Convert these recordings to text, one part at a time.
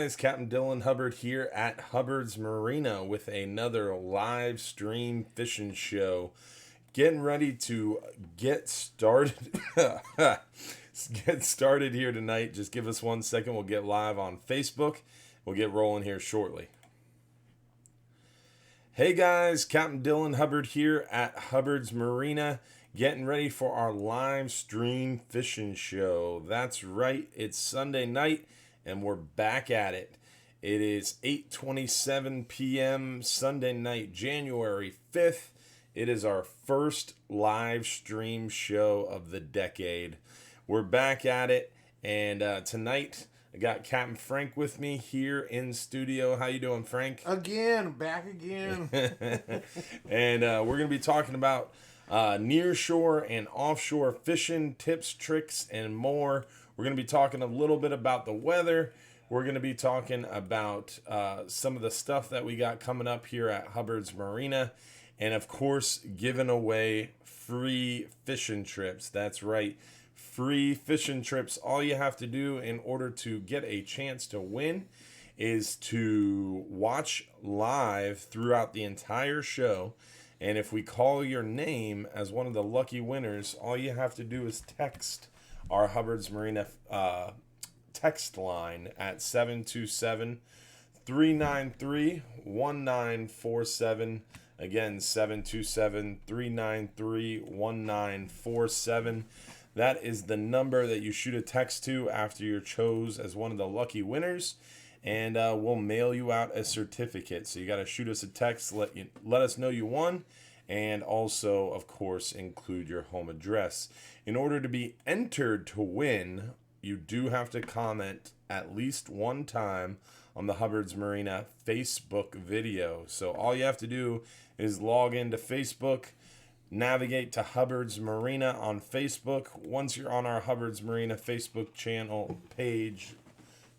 It's Captain Dylan Hubbard here at Hubbard's Marina with another live stream fishing show. Getting ready to get started. Get started here tonight. Just give us 1 second. We'll get live on Facebook. We'll get rolling here shortly. Hey guys, Captain Dylan Hubbard here at Hubbard's Marina, getting ready for our live stream fishing show. That's right, it's Sunday night and we're back at it. It is 8:27 p.m. Sunday night, January 5th. It is our first live stream show of the decade. We're back at it, and tonight I got Captain Frank with me here in studio. How you doing, Frank? Again, back again. And we're going to be talking about nearshore and offshore fishing tips, tricks, and more. We're going to be talking a little bit about the weather. We're going to be talking about some of the stuff that we got coming up here at Hubbard's Marina. And, of course, giving away free fishing trips. That's right. Free fishing trips. All you have to do in order to get a chance to win is to watch live throughout the entire show. And if we call your name as one of the lucky winners, all you have to do is text our Hubbard's Marina text line at 727-393-1947. Again, 727-393-1947. That is the number that you shoot a text to after you're chose as one of the lucky winners, and we'll mail you out a certificate. So you got to shoot us a text, let us know you won, and also, of course, include your home address. In order to be entered to win, you do have to comment at least one time on the Hubbard's Marina Facebook video. So all you have to do is log into Facebook, navigate to Hubbard's Marina on Facebook. Once you're on our Hubbard's Marina Facebook channel, page,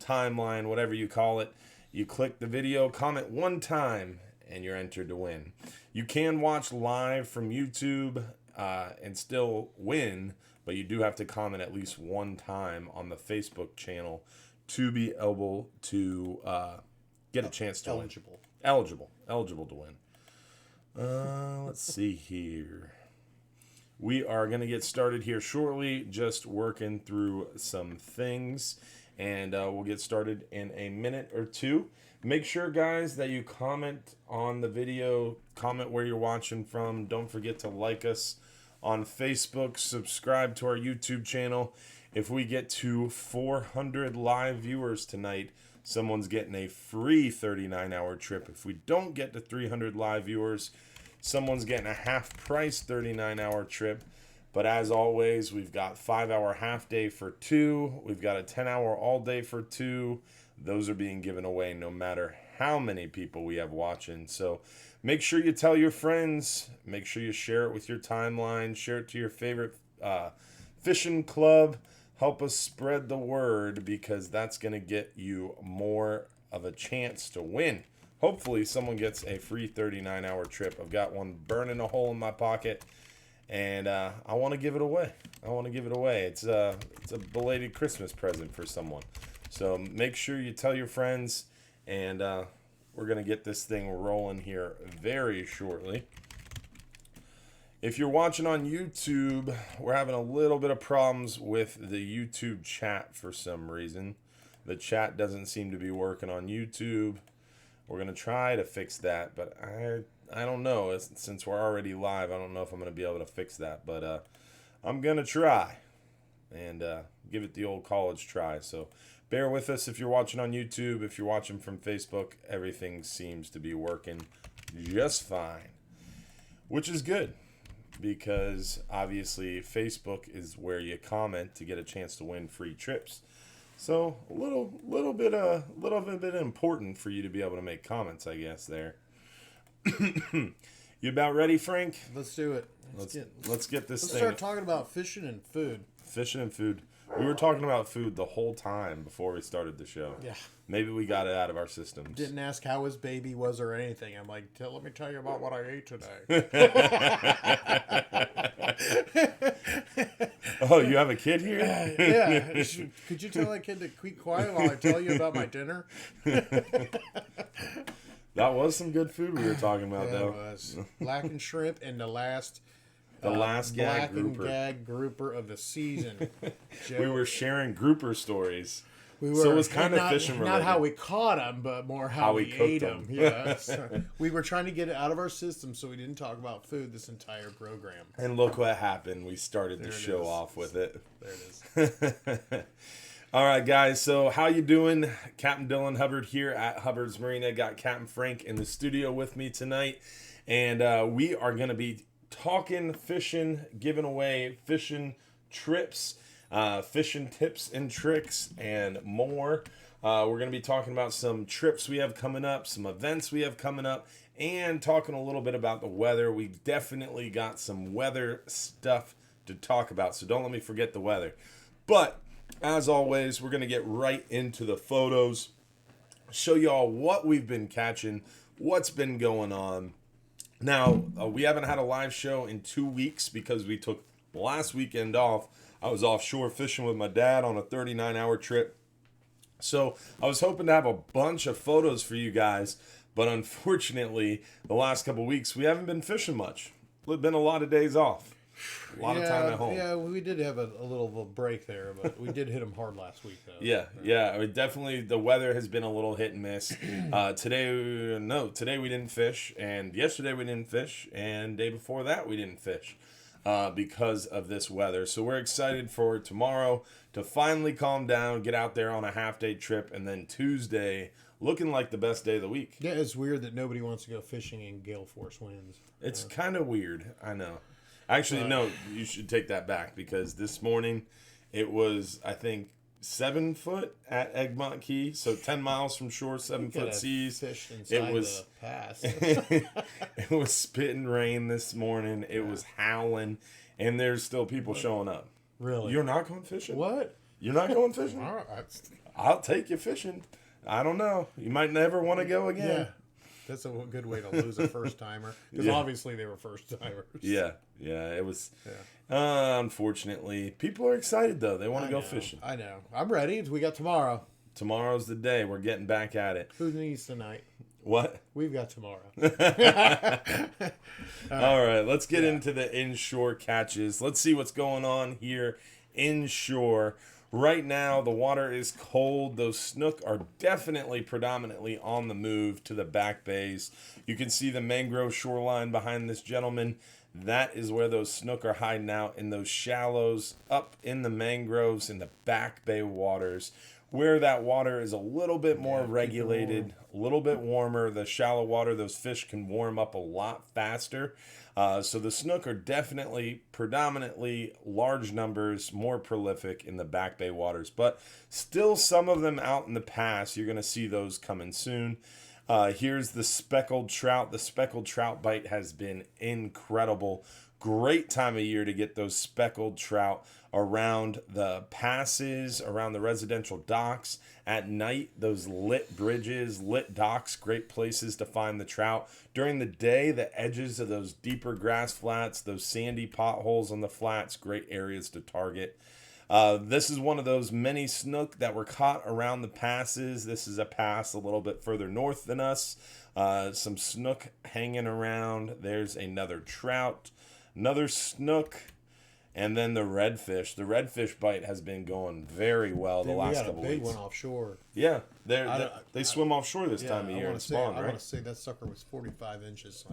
timeline, whatever you call it, you click the video, comment one time, and you're entered to win. You can watch live from YouTube and still win, but you do have to comment at least one time on the Facebook channel to be able to get a chance to win. Eligible to win. Let's see here. We are going to get started here shortly, just working through some things, and we'll get started in a minute or two. Make sure, guys, that you comment on the video, comment where you're watching from. Don't forget to like us on Facebook, subscribe to our YouTube channel. If we get to 400 live viewers tonight, someone's getting a free 39-hour trip. If we don't get to 300 live viewers, someone's getting a half-price 39-hour trip. But as always, we've got 5-hour half-day for 2. We've got a 10-hour all-day for 2. Those are being given away no matter how many people we have watching. So make sure you tell your friends. Make sure you share it with your timeline. Share it to your favorite fishing club. Help us spread the word, because that's going to get you more of a chance to win. Hopefully someone gets a free 39-hour trip. I've got one burning a hole in my pocket, and I want to give it away. It's a belated Christmas present for someone. So make sure you tell your friends, and we're going to get this thing rolling here very shortly. If you're watching on YouTube, we're having a little bit of problems with the YouTube chat for some reason. The chat doesn't seem to be working on YouTube. We're going to try to fix that, but I don't know. Since we're already live, I don't know if I'm going to be able to fix that. But I'm going to try and give it the old college try. So bear with us if you're watching on YouTube. If you're watching from Facebook, everything seems to be working just fine, which is good, because obviously Facebook is where you comment to get a chance to win free trips. So a little bit important for you to be able to make comments, I guess, there. You about ready, Frank? Let's do it. Let's get this Let's thing. start talking about fishing and food. Fishing and food. We were talking about food the whole time before we started the show. Yeah. Maybe we got it out of our systems. Didn't ask how his baby was or anything. I'm like, let me tell you about what I ate today. Oh, you have a kid here? Yeah. Could you tell that kid to keep quiet while I tell you about my dinner? That was some good food we were talking about, Yeah, though. it was. Blackened shrimp and the last gag grouper. gag grouper of the season. We were sharing grouper stories. We So it was kind of fishing Not related. how we caught them, but more how we cooked ate them. them. Yeah, so we were trying to get it out of our system, so we didn't talk about food this entire program. And look what happened. We started the show is. off with it. There it is. All right, guys. So how you doing? Captain Dylan Hubbard here at Hubbard's Marina. Got Captain Frank in the studio with me tonight. And we are going to be talking fishing, giving away fishing trips, fishing tips and tricks, and more. We're going to be talking about some trips we have coming up, some events we have coming up, and talking a little bit about the weather. We definitely got some weather stuff to talk about, so don't let me forget the weather. But as always, we're going to get right into the photos, show y'all what we've been catching, what's been going on. Now, we haven't had a live show in 2 weeks because we took last weekend off. I was offshore fishing with my dad on a 39-hour trip. So I was hoping to have a bunch of photos for you guys, but unfortunately, the last couple weeks, we haven't been fishing much. It's been a lot of days off. A lot of time at home. Yeah, we did have a little of a break there, but we did hit them hard last week, though. Yeah. I mean, definitely, the weather has been a little hit and miss. Today we didn't fish, and yesterday we didn't fish, and day before that we didn't fish because of this weather. So we're excited for tomorrow to finally calm down, get out there on a half-day trip, and then Tuesday looking like the best day of the week. Yeah, it's weird that nobody wants to go fishing in gale force winds. It's kind of weird, I know. Actually, no, you should take that back because this morning it was, I think, 7 foot at Egmont Key, so 10 miles from shore, 7-foot seas. Fished inside It was the pass. it was spitting rain this morning. It was howling, and there's still people showing up. Really? You're not going fishing? What? You're not going fishing? All right. I'll take you fishing. I don't know. You might never want to go again. Yeah. That's a good way to lose a first timer because obviously they were first timers. Yeah, it was. Yeah. Unfortunately, people are excited though. They want to go fishing. I know. I'm ready. We got tomorrow. Tomorrow's the day. We're getting back at it. Who needs tonight? What? We've got tomorrow. All right, let's get into the inshore catches. Let's see what's going on here inshore. Right now, the water is cold. Those snook are definitely predominantly on the move to the back bays. You can see the mangrove shoreline behind this gentleman. That is where those snook are hiding out in those shallows up in the mangroves in the back bay waters, where that water is a little bit more regulated, a little bit warmer. The shallow water, those fish can warm up a lot faster. So the snook are definitely predominantly large numbers, more prolific in the back bay waters, but still some of them out in the pass. You're going to see those coming soon. Here's the speckled trout. The speckled trout bite has been incredible. Great time of year to get those speckled trout around the passes, around the residential docks. At night, those lit bridges, lit docks, great places to find the trout. During the day, the edges of those deeper grass flats, those sandy potholes on the flats, great areas to target. This is one of those many snook that were caught around the passes. This is a pass a little bit further north than us. Some snook hanging around. There's another trout, another snook, and then the redfish. The redfish bite has been going very well the last couple weeks. We got a big one offshore. Yeah, they swim offshore this time of year and spawn, right? I want to say that sucker was 45 inches.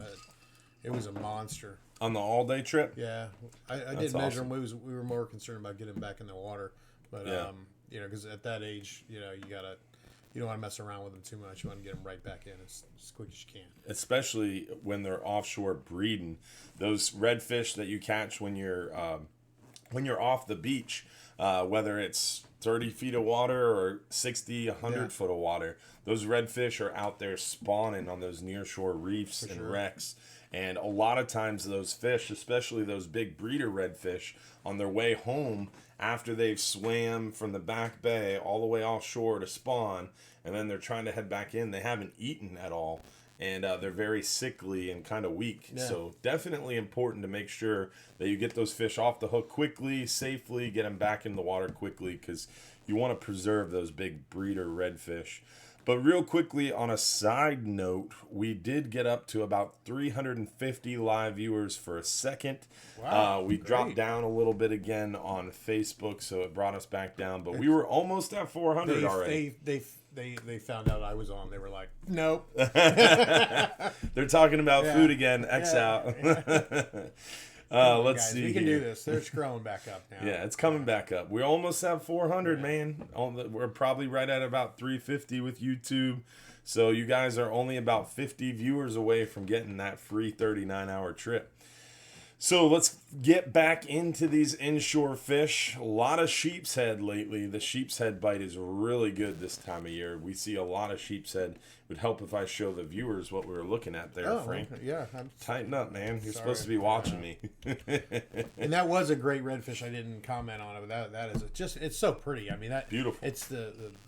It was a monster. On the all-day trip? Yeah. I didn't measure him. We were more concerned about getting him back in the water. But, because at that age, you don't want to mess around with them too much. You want to get them right back in as quick as you can. Especially when they're offshore breeding. Those redfish that you catch when you're off the beach, whether it's 30 feet of water or 60, 100 foot of water, those redfish are out there spawning on those nearshore reefs and wrecks. And a lot of times those fish, especially those big breeder redfish, on their way home after they've swam from the back bay all the way offshore to spawn, and then they're trying to head back in. They haven't eaten at all, and they're very sickly and kind of weak. Yeah. So definitely important to make sure that you get those fish off the hook quickly, safely, get them back in the water quickly, because you want to preserve those big breeder redfish. But real quickly, on a side note, we did get up to about 350 live viewers for a second. Wow, we dropped down a little bit again on Facebook, so it brought us back down. But we were almost at 400 already. They found out I was on. They were like, nope. They're talking about food again. X out. Let's see. We can do this. They're scrolling back up now. Yeah, it's coming back up. We almost have 400, man. We're probably right at about 350 with YouTube. So you guys are only about 50 viewers away from getting that free 39-hour trip. So let's get back into these inshore fish. A lot of sheep's head lately. The sheep's head bite is really good this time of year. We see a lot of sheep's head. It would help if I show the viewers what we were looking at there, Frank. Yeah. Tighten up, man. You're supposed to be watching me. And that was a great redfish. I didn't comment on it, but that is it's so pretty. I mean, that beautiful. It's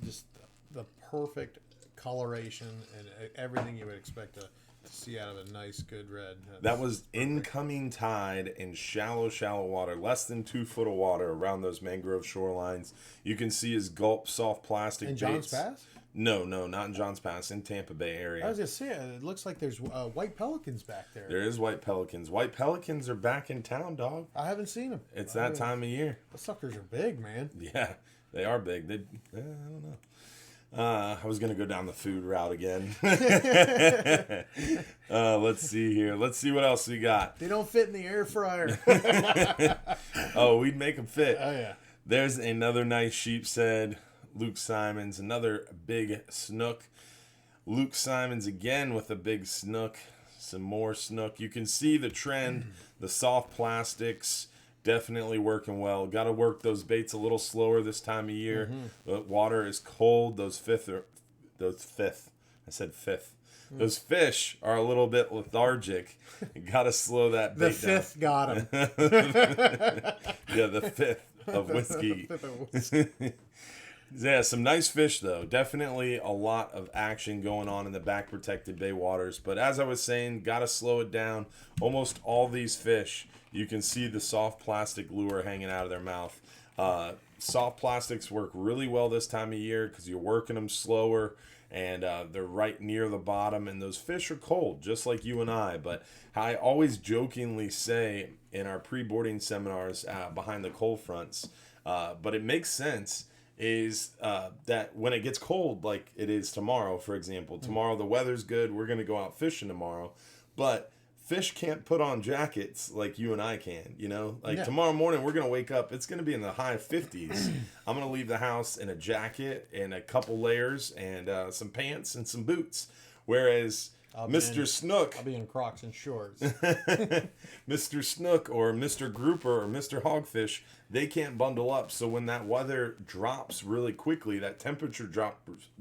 just the perfect coloration and everything you would expect to see out of a nice, good red. That was incoming tide in shallow water, less than 2 foot of water around those mangrove shorelines. You can see his gulp soft plastic in baits. Johns Pass? No, not in Johns Pass, in Tampa Bay area. I was just saying, it looks like there's white pelicans back there. There is white pelicans. White pelicans are back in town, dog. I haven't seen them. It's that time of year. The suckers are big, man. Yeah, they are big. I don't know. I was going to go down the food route again. Let's see here. Let's see what else we got. They don't fit in the air fryer. Oh, we'd make them fit. Oh, yeah. There's another nice sheep's head. Luke Simons, another big snook. Luke Simons again with a big snook. Some more snook. You can see the trend. The soft plastics. Definitely working well. Got to work those baits a little slower this time of year. The water is cold. Those fifth. I said fifth. Those fish are a little bit lethargic. You got to slow that bait down. The fifth got him. Yeah, the fifth of whiskey. Yeah, some nice fish, though. Definitely a lot of action going on in the back protected bay waters. But as I was saying, got to slow it down. Almost all these fish, you can see the soft plastic lure hanging out of their mouth. Soft plastics work really well this time of year because you're working them slower, and they're right near the bottom, and those fish are cold, just like you and I. But I always jokingly say in our pre-boarding seminars behind the cold fronts, but it makes sense, is that when it gets cold, like it is tomorrow, for example. Tomorrow the weather's good, we're going to go out fishing tomorrow, but fish can't put on jackets like you and I can, you know? Like tomorrow morning we're going to wake up, it's going to be in the high 50s. I'm going to leave the house in a jacket and a couple layers and some pants and some boots. Whereas Mr. Snook... I'll be in Crocs and shorts. Mr. Snook or Mr. Grouper or Mr. Hogfish, they can't bundle up. So when that weather drops really quickly, that temperature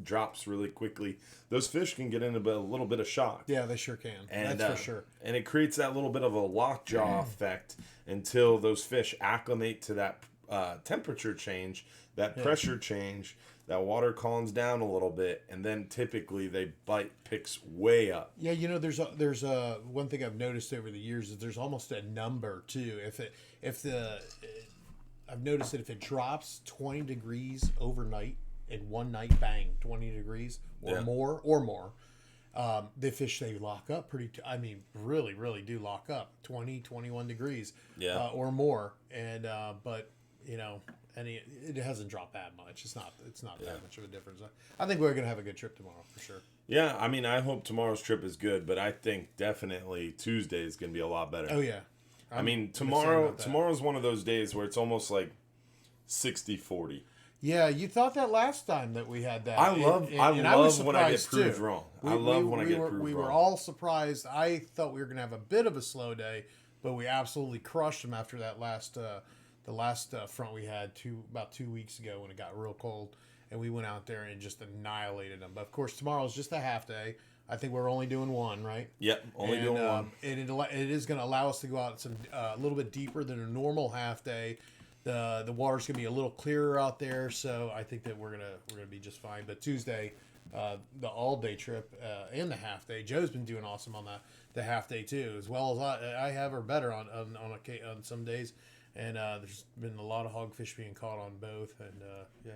drops really quickly, those fish can get into a little bit of shock. Yeah, they sure can. And, that's for sure. And it creates that little bit of a lockjaw effect until those fish acclimate to that temperature change, that pressure change. That water calms down a little bit, and then typically they bite picks way up. Yeah, you know, there's a one thing I've noticed over the years is there's almost a number too. I've noticed that if it drops 20 degrees overnight in one night, bang, 20 degrees or more, the fish, they lock up really, really do lock up 20, 21 degrees or more. And but you know. And it hasn't dropped that much. It's not that much of a difference. I think we're going to have a good trip tomorrow, for sure. Yeah, I mean, I hope tomorrow's trip is good, but I think definitely Tuesday is going to be a lot better. Oh, yeah. I mean, tomorrow's one of those days where it's almost like 60-40. Yeah, you thought that last time that we had that. I love when I get proved wrong. I love when I get proved wrong. We were all surprised. I thought we were going to have a bit of a slow day, but we absolutely crushed them after that last... the last front we had about 2 weeks ago when it got real cold, and we went out there and just annihilated them. But of course, tomorrow's just a half day. I think we're only doing one, right? Yep, only doing one. And it is going to allow us to go out a little bit deeper than a normal half day. The water's gonna be a little clearer out there, so I think that we're gonna be just fine. But Tuesday, the all day trip and the half day, Joe's been doing awesome on the half day too, as well as I have, or better on some days. And there's been a lot of hogfish being caught on both, and yeah.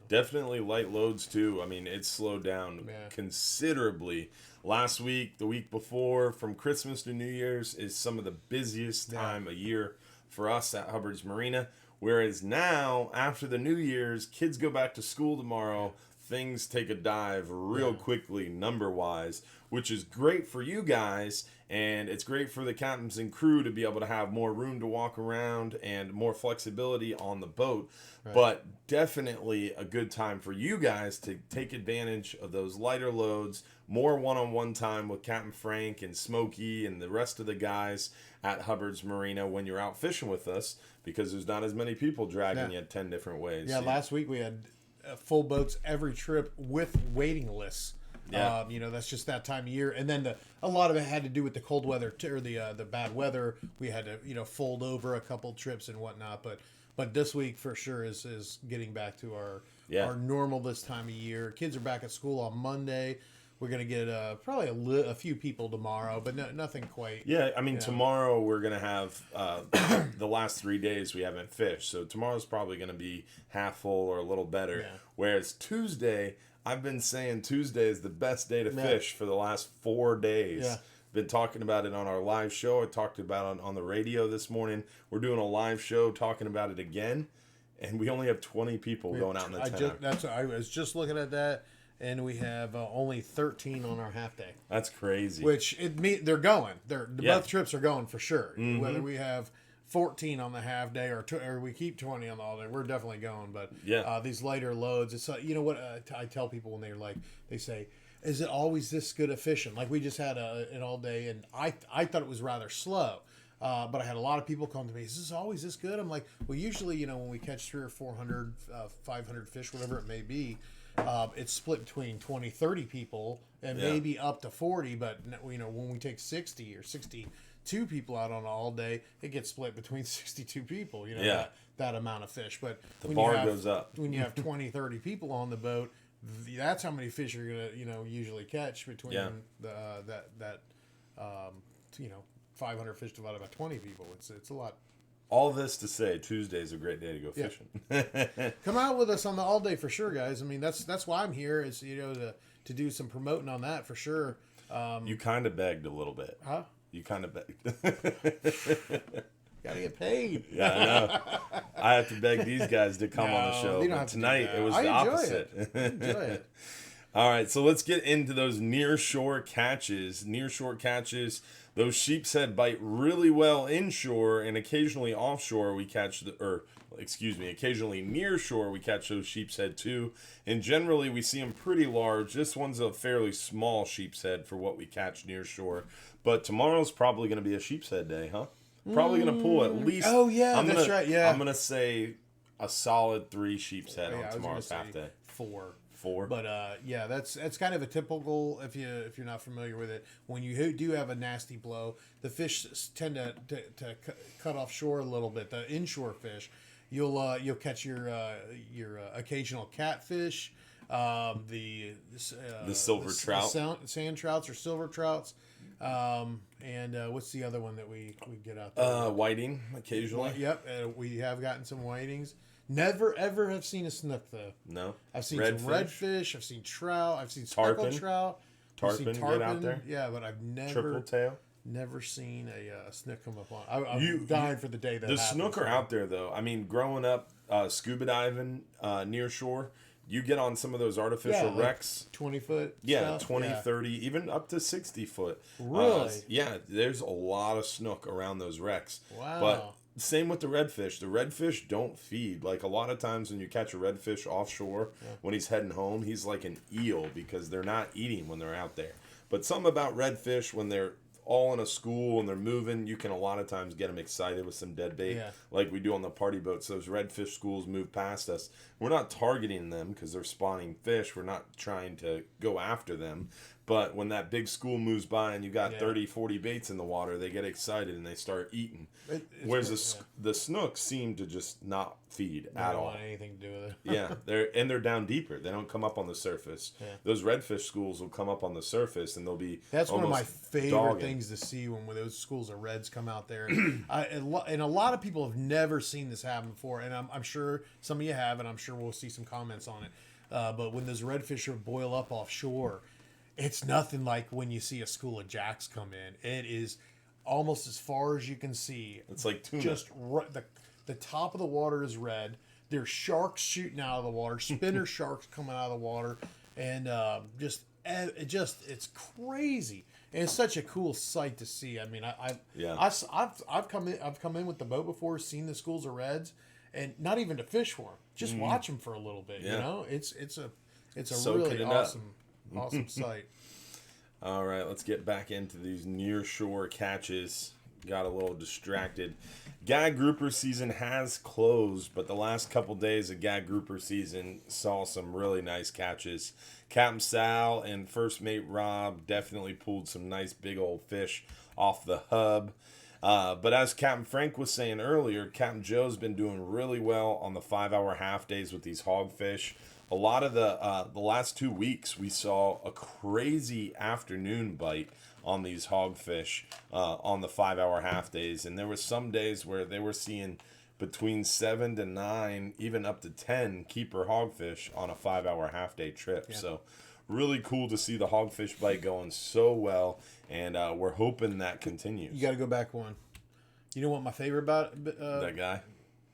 Definitely light loads too. I mean, it's slowed down considerably. Last week, the week before, from Christmas to New Year's is some of the busiest time of year for us at Hubbard's Marina. Whereas now, after the New Year's, kids go back to school tomorrow. Things take a dive real quickly, number-wise, which is great for you guys, and it's great for the captains and crew to be able to have more room to walk around and more flexibility on the boat. Right. But definitely a good time for you guys to take advantage of those lighter loads, more one-on-one time with Captain Frank and Smokey and the rest of the guys at Hubbard's Marina when you're out fishing with us, because there's not as many people dragging you 10 different ways. Yeah, last week we had full boats every trip with waiting lists. Yeah. That's just that time of year. And then a lot of it had to do with the cold weather or the bad weather. We had to fold over a couple trips and whatnot. But this week for sure is getting back to our normal this time of year. Kids are back at school on Monday. We're gonna get probably a few people tomorrow, but nothing quite. Yeah, I mean tomorrow we're gonna have the last 3 days we haven't fished, so tomorrow's probably gonna be half full or a little better. Yeah. Whereas Tuesday, I've been saying Tuesday is the best day to fish for the last 4 days. Yeah. Been talking about it on our live show. I talked about it on the radio this morning. We're doing a live show talking about it again, and we only have 20 people going out in the tent. I was just looking at that. And we have only 13 on our half day. That's crazy. Which they're going. Both trips are going for sure. Mm-hmm. Whether we have 14 on the half day or we keep 20 on the all day, we're definitely going. But these lighter loads, it's you know what I tell people when they say, "Is it always this good at fishing?" Like we just had an all day, and I thought it was rather slow. But I had a lot of people come to me, "Is this always this good?" I'm like, "Well, usually when we catch 300 or 400, 500 fish, whatever it may be." It's split between 20, 30 people and maybe up to 40, but when we take 60 or 62 people out on an all day, it gets split between 62 people, that amount of fish. But the bar goes up. When you have 20, 30 people on the boat, that's how many fish you're going to, usually catch between that 500 fish divided by 20 people. It's a lot. All this to say, Tuesday's a great day to go fishing. Come out with us on the all day for sure, guys. I mean, that's why I'm here is to do some promoting on that for sure. You kind of begged a little bit, huh? You kind of begged. Gotta get paid. Yeah, I know. I have to beg these guys to come on the show. But tonight it was the opposite. I enjoy it. All right, so let's get into those nearshore catches. Nearshore catches. Those sheep's head bite really well inshore, and occasionally offshore we catch occasionally nearshore we catch those sheep's head too. And generally we see them pretty large. This one's a fairly small sheep's head for what we catch nearshore. But tomorrow's probably going to be a sheep's head day, huh? Probably going to pull at least. Oh yeah, that's right. Yeah, I'm going to say a solid 3 sheep's head on tomorrow's half day. 4. But that's kind of a typical if you're not familiar with it. When you do have a nasty blow, the fish tend to cut offshore a little bit. The inshore fish, you'll catch your occasional catfish, the silver trout, sand trouts or silver trouts, and what's the other one that we get out there? Whiting occasionally. Yep, we have gotten some whitings. Never ever have seen a snook though. No. I've seen some redfish. I've seen trout. I've seen speckled trout. Tarpon get out there. Yeah, but I've never triple tail. Never seen a snook come up on. I'm dying for the day that the happens. snook are out there though. I mean, growing up scuba diving near shore, you get on some of those artificial wrecks. 20 foot. Yeah, stuff. 20, 30, even up to 60 foot. Really? Yeah, there's a lot of snook around those wrecks. Wow. But same with the redfish. The redfish don't feed. Like a lot of times when you catch a redfish offshore, when he's heading home, he's like an eel because they're not eating when they're out there. But something about redfish when they're all in a school and they're moving, you can a lot of times get them excited with some dead bait, like we do on the party boats. Those redfish schools move past us. We're not targeting them because they're spawning fish. We're not trying to go after them. But when that big school moves by and you got 30, 40 baits in the water, they get excited and they start eating. Whereas the snooks seem to just not feed at all. They don't want anything to do with it. they're down deeper. They don't come up on the surface. Yeah. Those redfish schools will come up on the surface and they'll be. That's one of my favorite things to see when those schools of reds come out there. And a lot of people have never seen this happen before, and I'm sure some of you have, and I'm sure we'll see some comments on it. But when those redfish boil up offshore, it's nothing like when you see a school of jacks come in. It is almost as far as you can see. It's like tuna. Just the top of the water is red. There's sharks shooting out of the water, spinner sharks coming out of the water, and it's crazy. And it's such a cool sight to see. I mean, I've come in with the boat before, seen the schools of reds, and not even to fish for them, just watch them for a little bit. You know, it's a really awesome sight. All right, let's get back into these nearshore catches. Got a little distracted. Gag grouper season has closed, but the last couple days of gag grouper season saw some really nice catches. Captain Sal and first mate Rob definitely pulled some nice big old fish off the hub. But as Captain Frank was saying earlier, Captain Joe's been doing really well on the 5-hour half days with these hogfish. A lot of the last 2 weeks, we saw a crazy afternoon bite on these hogfish on the 5-hour half days. And there were some days where they were seeing between 7 to 9, even up to 10 keeper hogfish on a 5-hour half day trip. Yeah. So really cool to see the hogfish bite going so well. And we're hoping that continues. You got to go back one. You know what my favorite about that guy?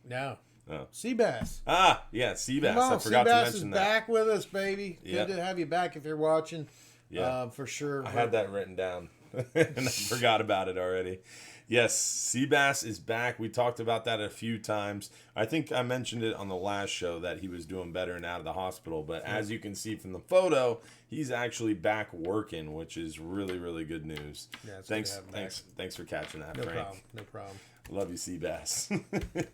No. Oh. Sea bass. Ah, yeah, sea bass. I forgot to mention that. Sea bass is back with us, baby. Good to have you back if you're watching. Yeah, for sure. I had that written down, and I forgot about it already. Yes, sea bass is back. We talked about that a few times. I think I mentioned it on the last show that he was doing better and out of the hospital. But as you can see from the photo, he's actually back working, which is really, really good news. Yeah, thanks for catching that, Frank. No problem. Love you, sea bass.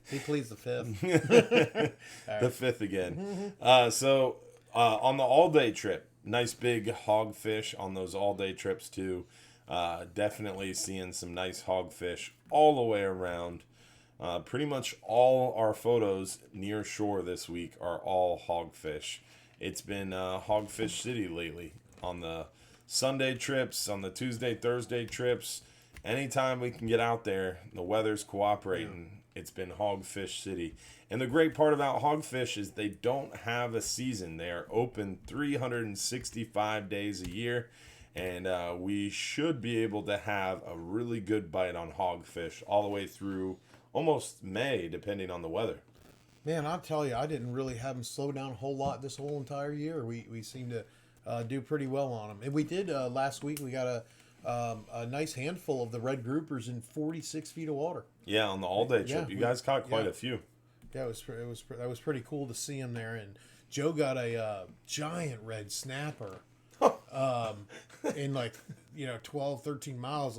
He pleads the fifth. The fifth again. So on the all-day trip, nice big hogfish on those all-day trips too. Definitely seeing some nice hogfish all the way around. Pretty much all our photos near shore this week are all hogfish. It's been Hogfish City lately on the Sunday trips, on the Tuesday, Thursday trips. Anytime we can get out there, the weather's cooperating, it's been Hogfish City. And the great part about hogfish is they don't have a season. They are open 365 days a year. And we should be able to have a really good bite on hogfish all the way through almost May, depending on the weather. Man, I'll tell you, I didn't really have them slow down a whole lot this whole entire year. We seem to do pretty well on them. And we did last week. We got a nice handful of the red groupers in 46 feet of water. Yeah, on the all-day trip. You guys caught quite a few. Yeah, that was pretty cool to see them there. And Joe got a giant red snapper. In 12, 13 miles,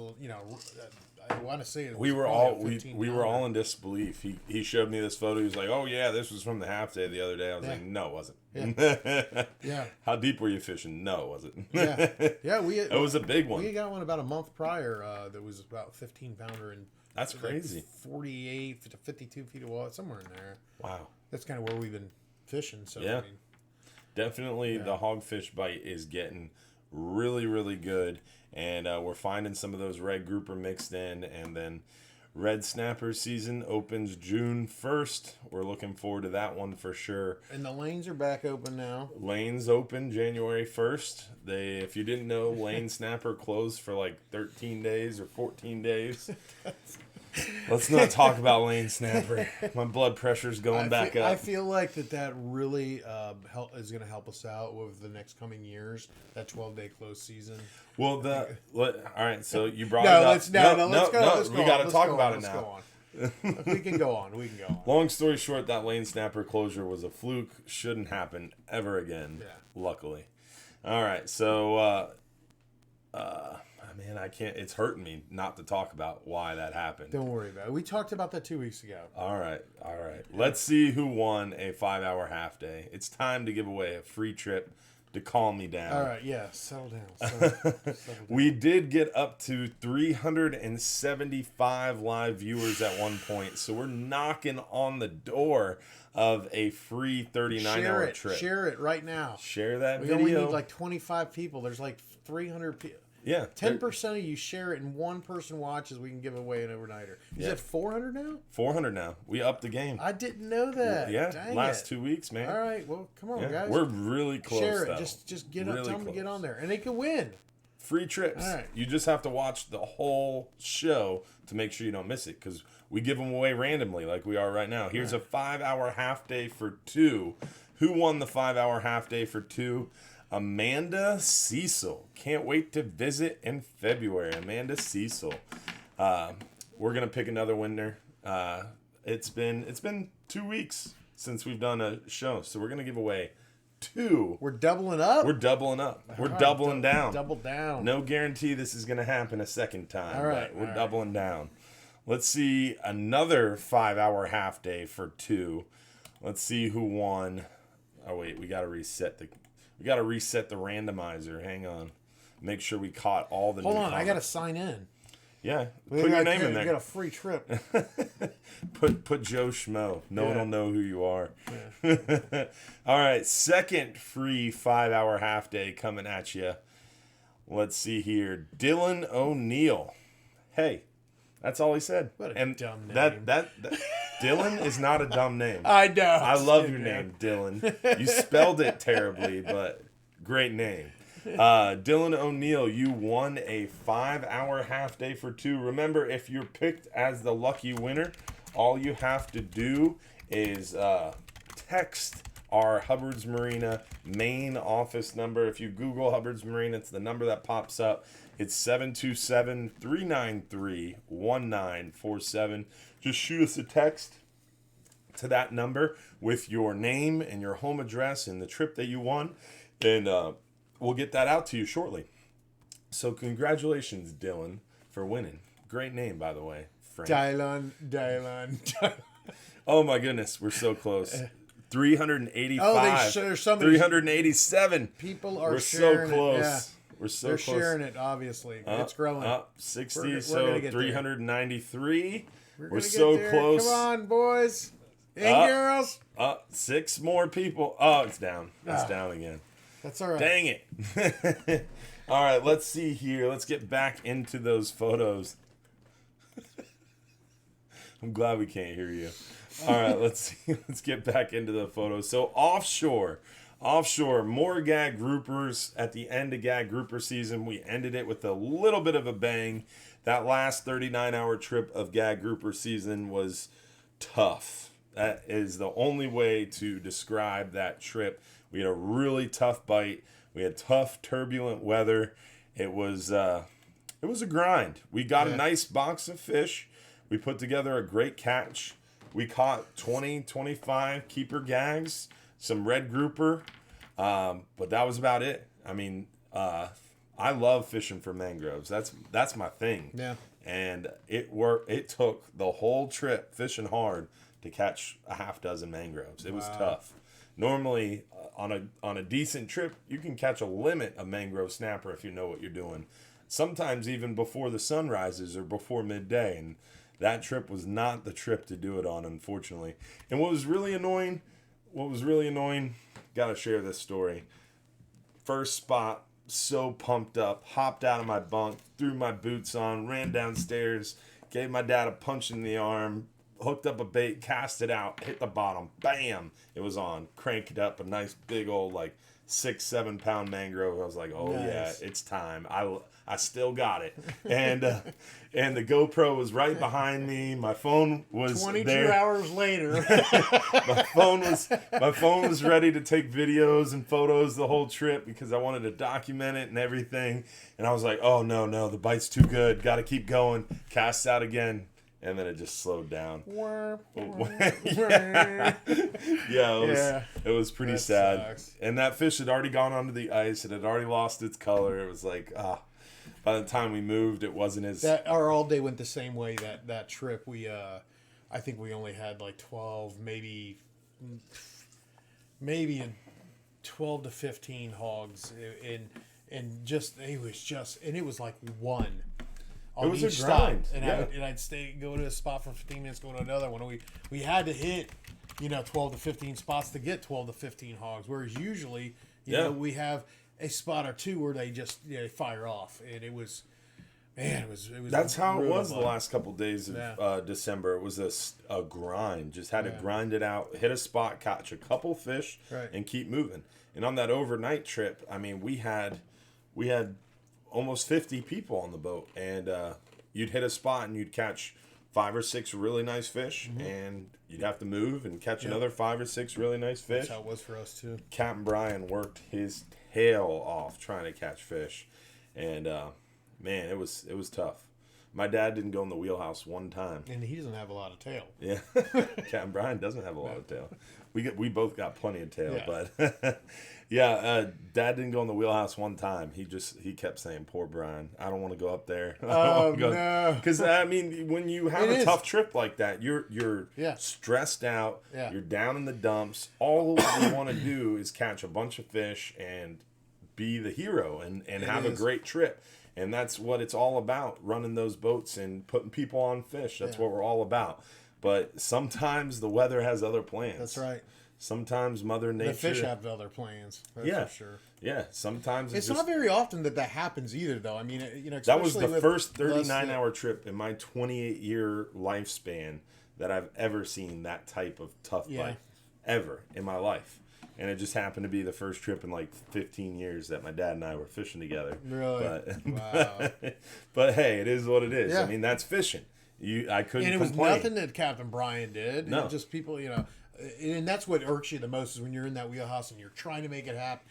I want to say it was we were all in disbelief. He showed me this photo. He was like, "Oh yeah, this was from the half day the other day." I was like, "No, it wasn't." Yeah. How deep were you fishing? No, it wasn't. It was a big one. We got one about a month prior that was about 15 pounder and that's crazy. 48 to 52 feet of water, somewhere in there. Wow. That's kind of where we've been fishing. So yeah. Definitely the hogfish bite is getting really, really good. And we're finding some of those red grouper mixed in. And then red snapper season opens June 1st. We're looking forward to that one for sure. And the lanes are back open now. Lanes open January 1st. If you didn't know, lane snapper closed for like 13 days or 14 days. Let's not talk about lane snapper. My blood pressure's going back up. I feel like that really is going to help us out with the next coming years. That 12-day closed season. Well, all right. So you brought it up. Let's go. We got to talk about it now. We can go on. Long story short, that lane snapper closure was a fluke. Shouldn't happen ever again. Yeah. Luckily. All right. So man, I can't. It's hurting me not to talk about why that happened. Don't worry about it. We talked about that 2 weeks ago. All right. Let's see who won a 5-hour half day. It's time to give away a free trip to calm me down. All right, yeah, settle down. Settle down. We did get up to 375 live viewers at one point, so we're knocking on the door of a free 39-hour trip. Share it right now. Share that we video. We only need like 25 people. There's like 300 people. Yeah. 10% of you share it and one person watches, we can give away an overnighter. Is it 400 now? 400 now. We upped the game. I didn't know that. Yeah. Dang last it. 2 weeks, man. All right. Well, come on, guys. We're really close. Share it. Though. Just get up. Really Tell them to get on there, and they can win. Free trips. All right. You just have to watch the whole show to make sure you don't miss it, because we give them away randomly like we are right now. Here's a 5-hour half day for 2. Who won the 5-hour half day for 2? Amanda Cecil. Can't wait to visit in February. Amanda Cecil. We're gonna pick another winner. It's been 2 weeks since we've done a show, so we're gonna give away 2. We're doubling up. We're doubling up. We're doubling down. Double down. No guarantee this is gonna happen a second time. All right, but we're all doubling down. Let's see another 5-hour half day for 2. Let's see who won. Oh wait, we gotta reset the randomizer. Hang on. Make sure we caught all the Hold new on, comments. I gotta sign in. Yeah. Put your name in there. You got a free trip. Put Joe Schmo. No one will know who you are. Yeah. All right, second free 5-hour half day coming at you. Let's see here. Dylan O'Neill. Hey, that's all he said. What a dumb name. That Dylan is not a dumb name. I know. I love your name, Dylan. You spelled it terribly, but great name. Dylan O'Neill, you won a 5-hour half day for 2. Remember, if you're picked as the lucky winner, all you have to do is text our Hubbard's Marina main office number. If you Google Hubbard's Marina, it's the number that pops up. It's 727-393-1947. Just shoot us a text to that number with your name and your home address and the trip that you won, and we'll get that out to you shortly. So congratulations, Dylan, for winning. Great name, by the way, Frank. Dylan. Oh my goodness, we're so close. 385. Oh, there's somebody. 387. People are we're sharing so close. it. Yeah. We're so They're close. sharing it, obviously. It's growing. 60, We're so gonna get 393. We're get so there. close. Come on, boys and girls. 6 more people. Oh, it's down. It's down again. That's all right. Dang it. All right, let's see here. Let's get back into those photos. I'm glad we can't hear you. All right, let's see. Let's get back into the photos. So Offshore, more gag groupers at the end of gag grouper season. We ended it with a little bit of a bang. That last 39-hour trip of gag grouper season was tough. That is the only way to describe that trip. We had a really tough bite. We had tough, turbulent weather. It was a grind. We got a nice box of fish. We put together a great catch. We caught 20, 25 keeper gags, some red grouper, but that was about it. I mean, I love fishing for mangroves. That's my thing. Yeah. And it worked. It took the whole trip fishing hard to catch a half dozen mangroves. It was tough. Normally, on a decent trip, you can catch a limit of mangrove snapper if you know what you're doing. Sometimes even before the sun rises or before midday. And that trip was not the trip to do it on, unfortunately. And what was really annoying, gotta share this story. First spot, so pumped up, hopped out of my bunk, threw my boots on, ran downstairs, gave my dad a punch in the arm, hooked up a bait, cast it out, hit the bottom, bam, it was on. Cranked it up, a nice big old 6-7 pound mangrove. I was like, oh nice. Yeah, it's time. I still got it. And the GoPro was right behind me. My phone was 22 there. hours later. my phone was ready to take videos and photos the whole trip because I wanted to document it and everything. And I was like, oh no, the bite's too good. Got to keep going. Cast out again. And then it just slowed down. It was pretty sad. Sucks. And that fish had already gone onto the ice. It had already lost its color. It was like, by the time we moved, it wasn't as That our all day went the same way. That trip, we I think we only had like 12, maybe 12 to 15 hogs, and just it was like one. It was a grind, and yeah. I'd go to a spot for 15 minutes, go to another one. We had to hit 12 to 15 spots to get 12 to 15 hogs, whereas usually we have a spot or two where they just fire off, and it was That's how it was fun. the last couple days of December. It was a grind. Just had to grind it out, hit a spot, catch a couple fish, and keep moving. And on that overnight trip, I mean, we had almost 50 people on the boat, and you'd hit a spot and you'd catch 5 or 6 really nice fish, and you'd have to move and catch another 5 or 6 really nice fish. That's how it was for us too. Captain Brian worked his tail off trying to catch fish, and man, it was tough. My dad didn't go in the wheelhouse one time, and he doesn't have a lot of tail. Yeah, Captain Brian doesn't have a lot of tail. We both got plenty of tail, but Dad didn't go in the wheelhouse one time. He kept saying, "Poor Brian, I don't want to go up there." Oh no! Because I mean, when you have a tough trip like that, you're stressed out. Yeah. You're down in the dumps. All you want to do is catch a bunch of fish and be the hero and have a great trip. And that's what it's all about, running those boats and putting people on fish. That's what we're all about. But sometimes the weather has other plans. That's right. Sometimes Mother Nature... The fish have other plans. That's for sure. Yeah, sometimes it's not very often that happens either, though. I mean, that was the first 39-hour trip in my 28-year lifespan that I've ever seen that type of tough bite. Ever in my life. And it just happened to be the first trip in like 15 years that my dad and I were fishing together. Really? Wow. But hey, it is what it is. I mean, that's fishing. I couldn't complain. And it was nothing that Captain Brian did. No. Just people, and that's what irks you the most is when you're in that wheelhouse and you're trying to make it happen.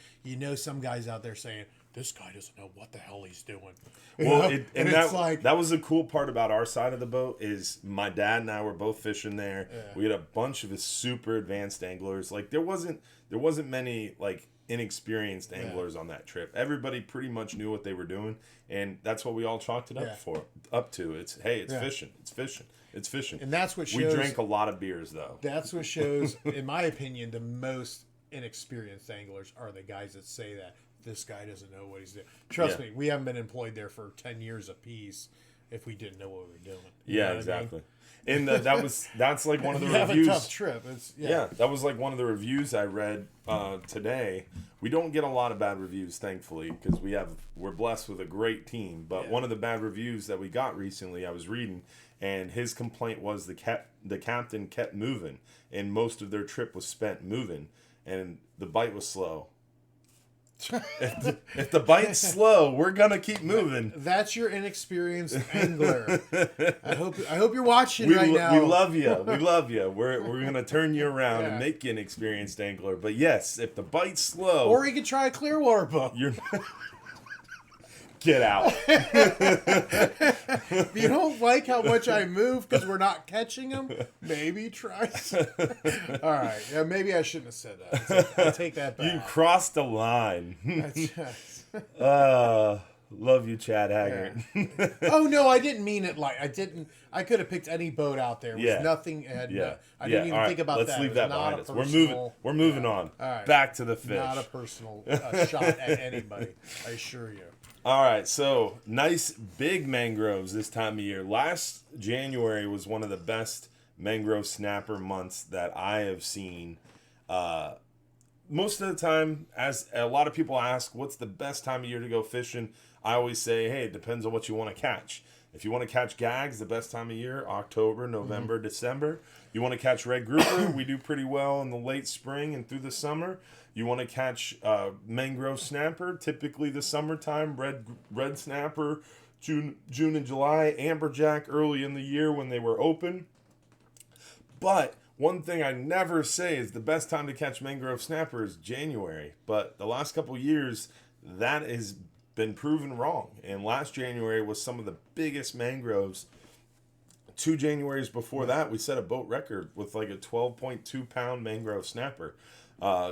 Some guys out there saying, this guy doesn't know what the hell he's doing. Well, that was the cool part about our side of the boat is my dad and I were both fishing there. Yeah. We had a bunch of super advanced anglers. Like there wasn't many like inexperienced anglers on that trip. Everybody pretty much knew what they were doing, and that's what we all chalked it up to. It's fishing. It's fishing. It's fishing. And that's what shows. We drank a lot of beers though. That's what shows, in my opinion, the most inexperienced anglers are the guys that say that. This guy doesn't know what he's doing. Trust me, we haven't been employed there for 10 years apiece if we didn't know what we were doing. Yeah, exactly. I mean? And that's like one of the reviews. Have a tough trip. That was like one of the reviews I read today. We don't get a lot of bad reviews, thankfully, because we're blessed with a great team. But one of the bad reviews that we got recently, I was reading, and his complaint was the captain kept moving, and most of their trip was spent moving, and the bite was slow. If the bite's slow, we're gonna keep moving. That's your inexperienced angler. I hope you're watching right now. We love you. We love you. We're gonna turn you around and make you an experienced angler. But yes, if the bite's slow, or you could try a Clearwater boat. Get out. If you don't like how much I move because we're not catching them, maybe try. All right. Yeah, maybe I shouldn't have said that. I take that back. You crossed the line. Love you, Chad Haggart. Yeah. Oh, no, I didn't mean it like... I could have picked any boat out there. It was nothing... I didn't even think about that. Let's leave that behind us. We're moving on. All right. Back to the fish. Not a personal shot at anybody, I assure you. All right, so nice big mangroves this time of year. Last January was one of the best mangrove snapper months that I have seen. Most of the time, as a lot of people ask, what's the best time of year to go fishing? I always say, hey, it depends on what you want to catch. If you want to catch gags, the best time of year, October, November, December. You want to catch red grouper, we do pretty well in the late spring and through the summer. You want to catch mangrove snapper, typically the summertime, red snapper, June and July, amberjack early in the year when they were open. But one thing I never say is the best time to catch mangrove snapper is January. But the last couple years, that has been proven wrong. And last January was some of the biggest mangroves. 2 Januaries before that, we set a boat record with like a 12.2 pound mangrove snapper.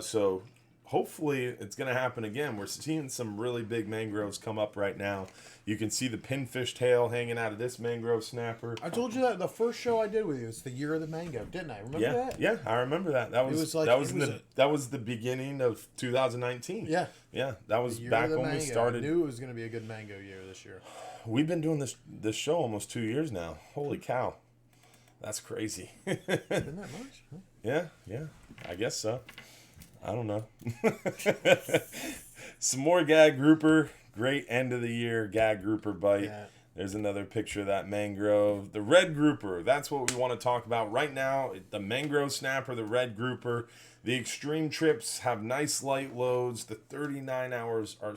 So hopefully it's going to happen again. We're seeing some really big mangroves come up right now. You can see the pinfish tail hanging out of this mangrove snapper. I told you that the first show I did with you was the year of the mango, didn't I? Remember that? Yeah, I remember that. That was the beginning of 2019. Yeah. Yeah, that was back when we started. I knew it was going to be a good mango year this year. We've been doing this show almost 2 years now. Holy cow. That's crazy. Isn't that much? Huh? Yeah. I guess so. I don't know. Some more gag grouper. Great end of the year gag grouper bite. Yeah. There's another picture of that mangrove. The red grouper. That's what we want to talk about right now. The mangrove snapper, the red grouper. The extreme trips have nice light loads. The 39 hours are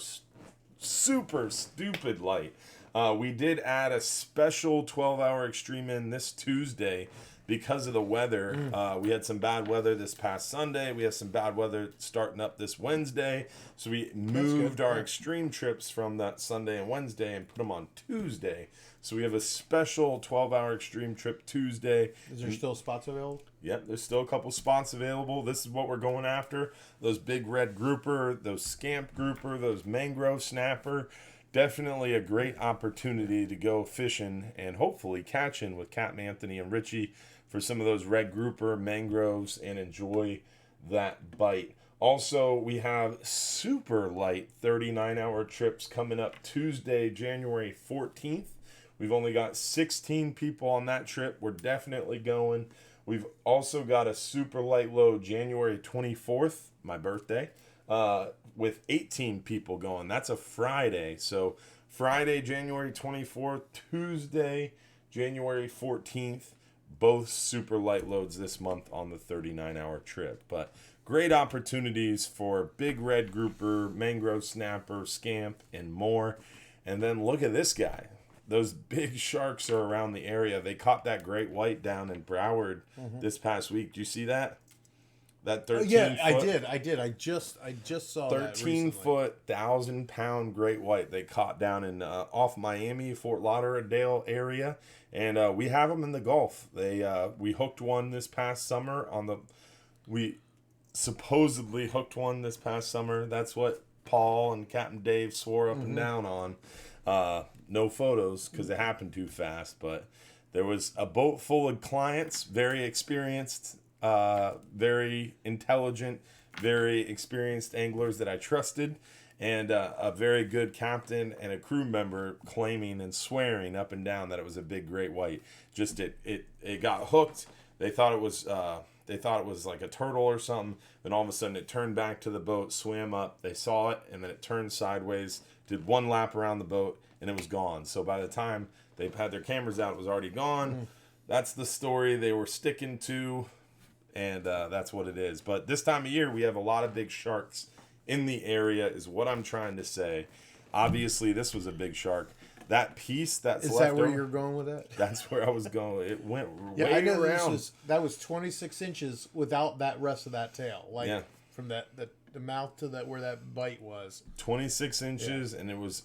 super stupid light. We did add a special 12-hour extreme in this Tuesday because of the weather. We had some bad weather this past Sunday. We have some bad weather starting up this Wednesday. So we moved our extreme trips from that Sunday and Wednesday and put them on Tuesday. So we have a special 12-hour extreme trip Tuesday. Is there still spots available? Yep, there's still a couple spots available. This is what we're going after. Those big red grouper, those scamp grouper, those mangrove snapper. Definitely a great opportunity to go fishing and hopefully catching with Captain Anthony and Richie for some of those red grouper mangroves and enjoy that bite. Also, we have super light 39-hour trips coming up Tuesday, January 14th. We've only got 16 people on that trip. We're definitely going. We've also got a super light load January 24th, my birthday, with 18 people going. That's a Friday. So Friday, January 24th, Tuesday, January 14th, both super light loads this month on the 39-hour trip. But great opportunities for big red grouper, mangrove snapper, scamp, and more. And then look at this guy. Those big sharks are around the area. They caught that great white down in Broward this past week. Do you see that? That 13 yeah, foot, I did. I just saw 13 foot, 1,000-pound great white they caught down in off Miami, Fort Lauderdale area, and we have them in the Gulf. We hooked one this past summer we supposedly hooked one this past summer. That's what Paul and Captain Dave swore up and down on. No photos because it happened too fast, but there was a boat full of clients, very experienced, very intelligent, very experienced anglers that I trusted, and a very good captain and a crew member claiming and swearing up and down that it was a big great white. Just it got hooked. They thought it was like a turtle or something. Then all of a sudden it turned back to the boat, swam up. They saw it, and then it turned sideways, did one lap around the boat, and it was gone. So by the time they had their cameras out, it was already gone. That's the story they were sticking to, and that's what it is. But this time of year, we have a lot of big sharks in the area, is what I'm trying to say. Obviously, this was a big shark. That piece that's left that where you're going with that? That's where I was going. It went way I know around. That was 26 inches without that rest of that tail. From the mouth to where that bite was. 26 inches, and it was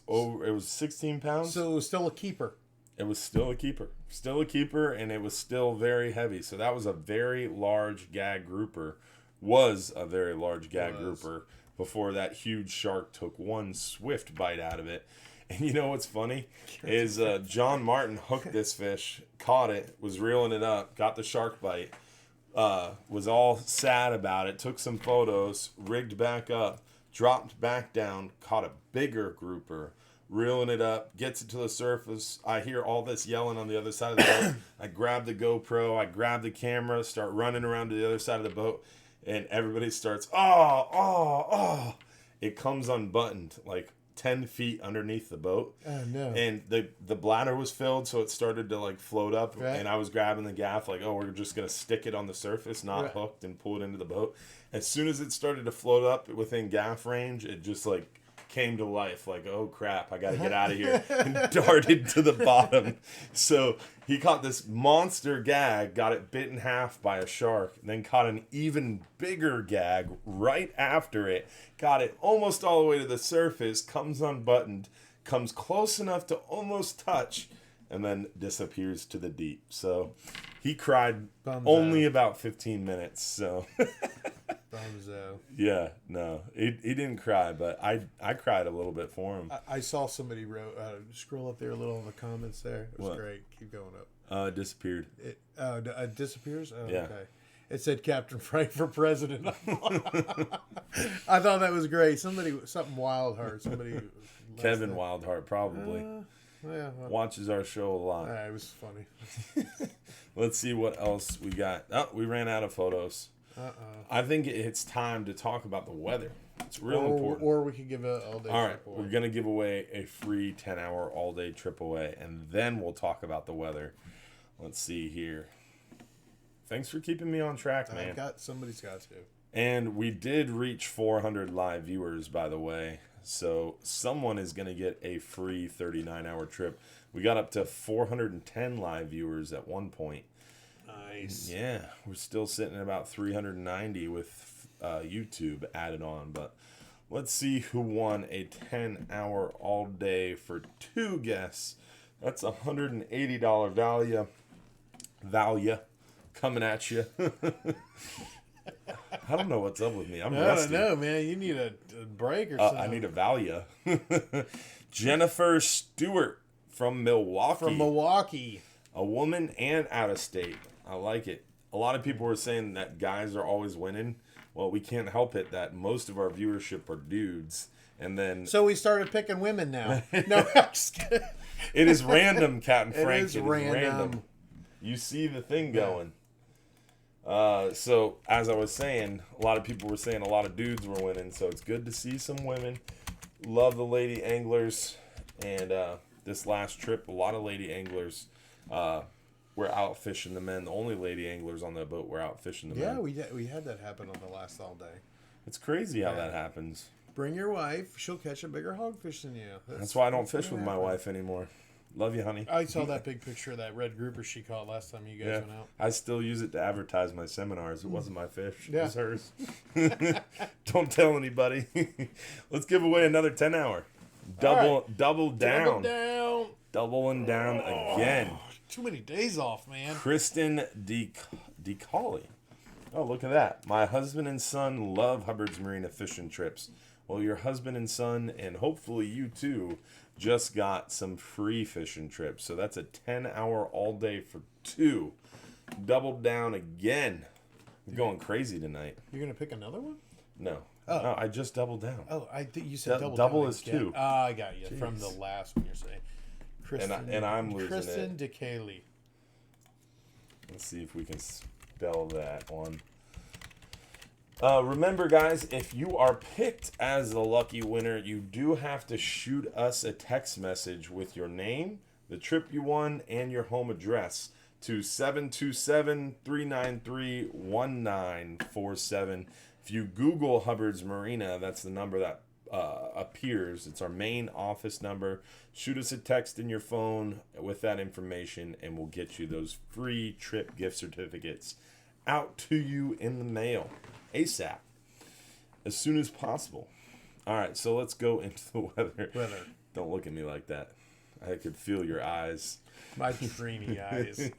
16 pounds. So it was still a keeper. It was still a keeper. Still a keeper, and it was still very heavy. So that was a very large gag grouper. Grouper before that huge shark took one swift bite out of it. And you know what's funny is John Martin hooked this fish, caught it, was reeling it up, got the shark bite, was all sad about it, took some photos, rigged back up, dropped back down, caught a bigger grouper, reeling it up, gets it to the surface. I hear all this yelling on the other side of the boat. I grab the GoPro, I grab the camera, start running around to the other side of the boat, and everybody starts, oh. It comes unbuttoned, like 10 feet underneath the boat. Oh, no. And the bladder was filled, so it started to float up, right. And I was grabbing the gaff we're just going to stick it on the surface, not hooked, and pull it into the boat. As soon as it started to float up within gaff range, it just came to life, oh crap, I got to get out of here, and darted to the bottom. So he caught this monster gag, got it bit in half by a shark, then caught an even bigger gag right after it, got it almost all the way to the surface, comes unbuttoned, comes close enough to almost touch, and then disappears to the deep. So he cried only about 15 minutes. So Bonzo. Yeah, no, he didn't cry, but I cried a little bit for him. I saw somebody wrote, scroll up there a little in the comments there. It was What? great. Keep going up. It disappeared. It disappears? Oh, Yeah. okay. It said Captain Frank for president. I thought that was great. Something Wildheart. Somebody. Kevin Wildheart probably Yeah, well, watches our show a lot. it was funny. Let's see what else we got. Oh, we ran out of photos. I think it's time to talk about the weather. It's real important. Or we could give a all-day All right, trip away. we're going to give away a free 10-hour all-day trip away, and then we'll talk about the weather. Let's see here. Thanks for keeping me on track, man. Somebody's got to. And we did reach 400 live viewers, by the way. So someone is going to get a free 39-hour trip. We got up to 410 live viewers at one point. Nice. Yeah, we're still sitting at about 390 with YouTube added on. But let's see who won a 10-hour all day for two guests. That's $180 value coming at you. I don't know what's up with me. I'm rusty. I don't know, man. You need a break or something. I need a value. Jennifer Stewart from Milwaukee. From Milwaukee. A woman and out of state. I like it. A lot of people were saying that guys are always winning. Well, we can't help it that most of our viewership are dudes. And then So we started picking women now. No, I'm just kidding. it is random, Captain Frank. It is random. You see the thing going. So, as I was saying, a lot of people were saying a lot of dudes were winning. So, it's good to see some women. Love the lady anglers. And this last trip, a lot of lady anglers were out fishing the men. The only lady anglers on the boat were out fishing the men. Yeah, we had that happen on the last all day. It's crazy how that happens. Bring your wife. She'll catch a bigger hogfish than you. That's why I don't fish with my wife anymore. Love you, honey. I saw that big picture of that red grouper she caught last time you guys went out. I still use it to advertise my seminars. It wasn't my fish. It Yeah. was hers. Don't tell anybody. Let's give away another 10-hour. Double down. Double down. Doubling down again. Too many days off, man. Kristen DeCauley. Oh, look at that. My husband and son love Hubbard's Marina fishing trips. Well, your husband and son, and hopefully you too, just got some free fishing trips. So that's a 10-hour all day for two. Doubled down again. I'm going crazy tonight. You're going to pick another one? No. Oh. No, I just doubled down. Oh, I think you said double down is again. two. I got you. Jeez. From the last one you're saying. And I'm losing Kristen it. DeCayley. Let's see if we can spell that one. Remember, guys, if you are picked as the lucky winner, you do have to shoot us a text message with your name, the trip you won, and your home address to 727-393-1947. If you Google Hubbard's Marina, that's the number that appears. It's our main office number. Shoot us a text in your phone with that information, and we'll get you those free trip gift certificates out to you in the mail ASAP, as soon as possible. All right, so let's go into the weather. Don't look at me like that. I could feel your eyes. My dreamy eyes.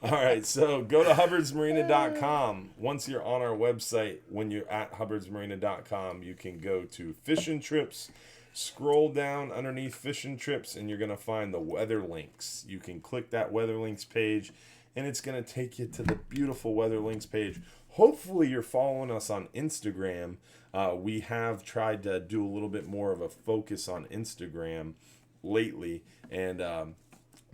All right, so go to hubbardsmarina.com. Once you're on our website, when you're at hubbardsmarina.com, you can go to fishing trips, scroll down underneath fishing trips, and you're going to find the weather links. You can click that weather links page, and it's going to take you to the beautiful weather links page. Hopefully you're following us on Instagram. We have tried to do a little bit more of a focus on Instagram lately, and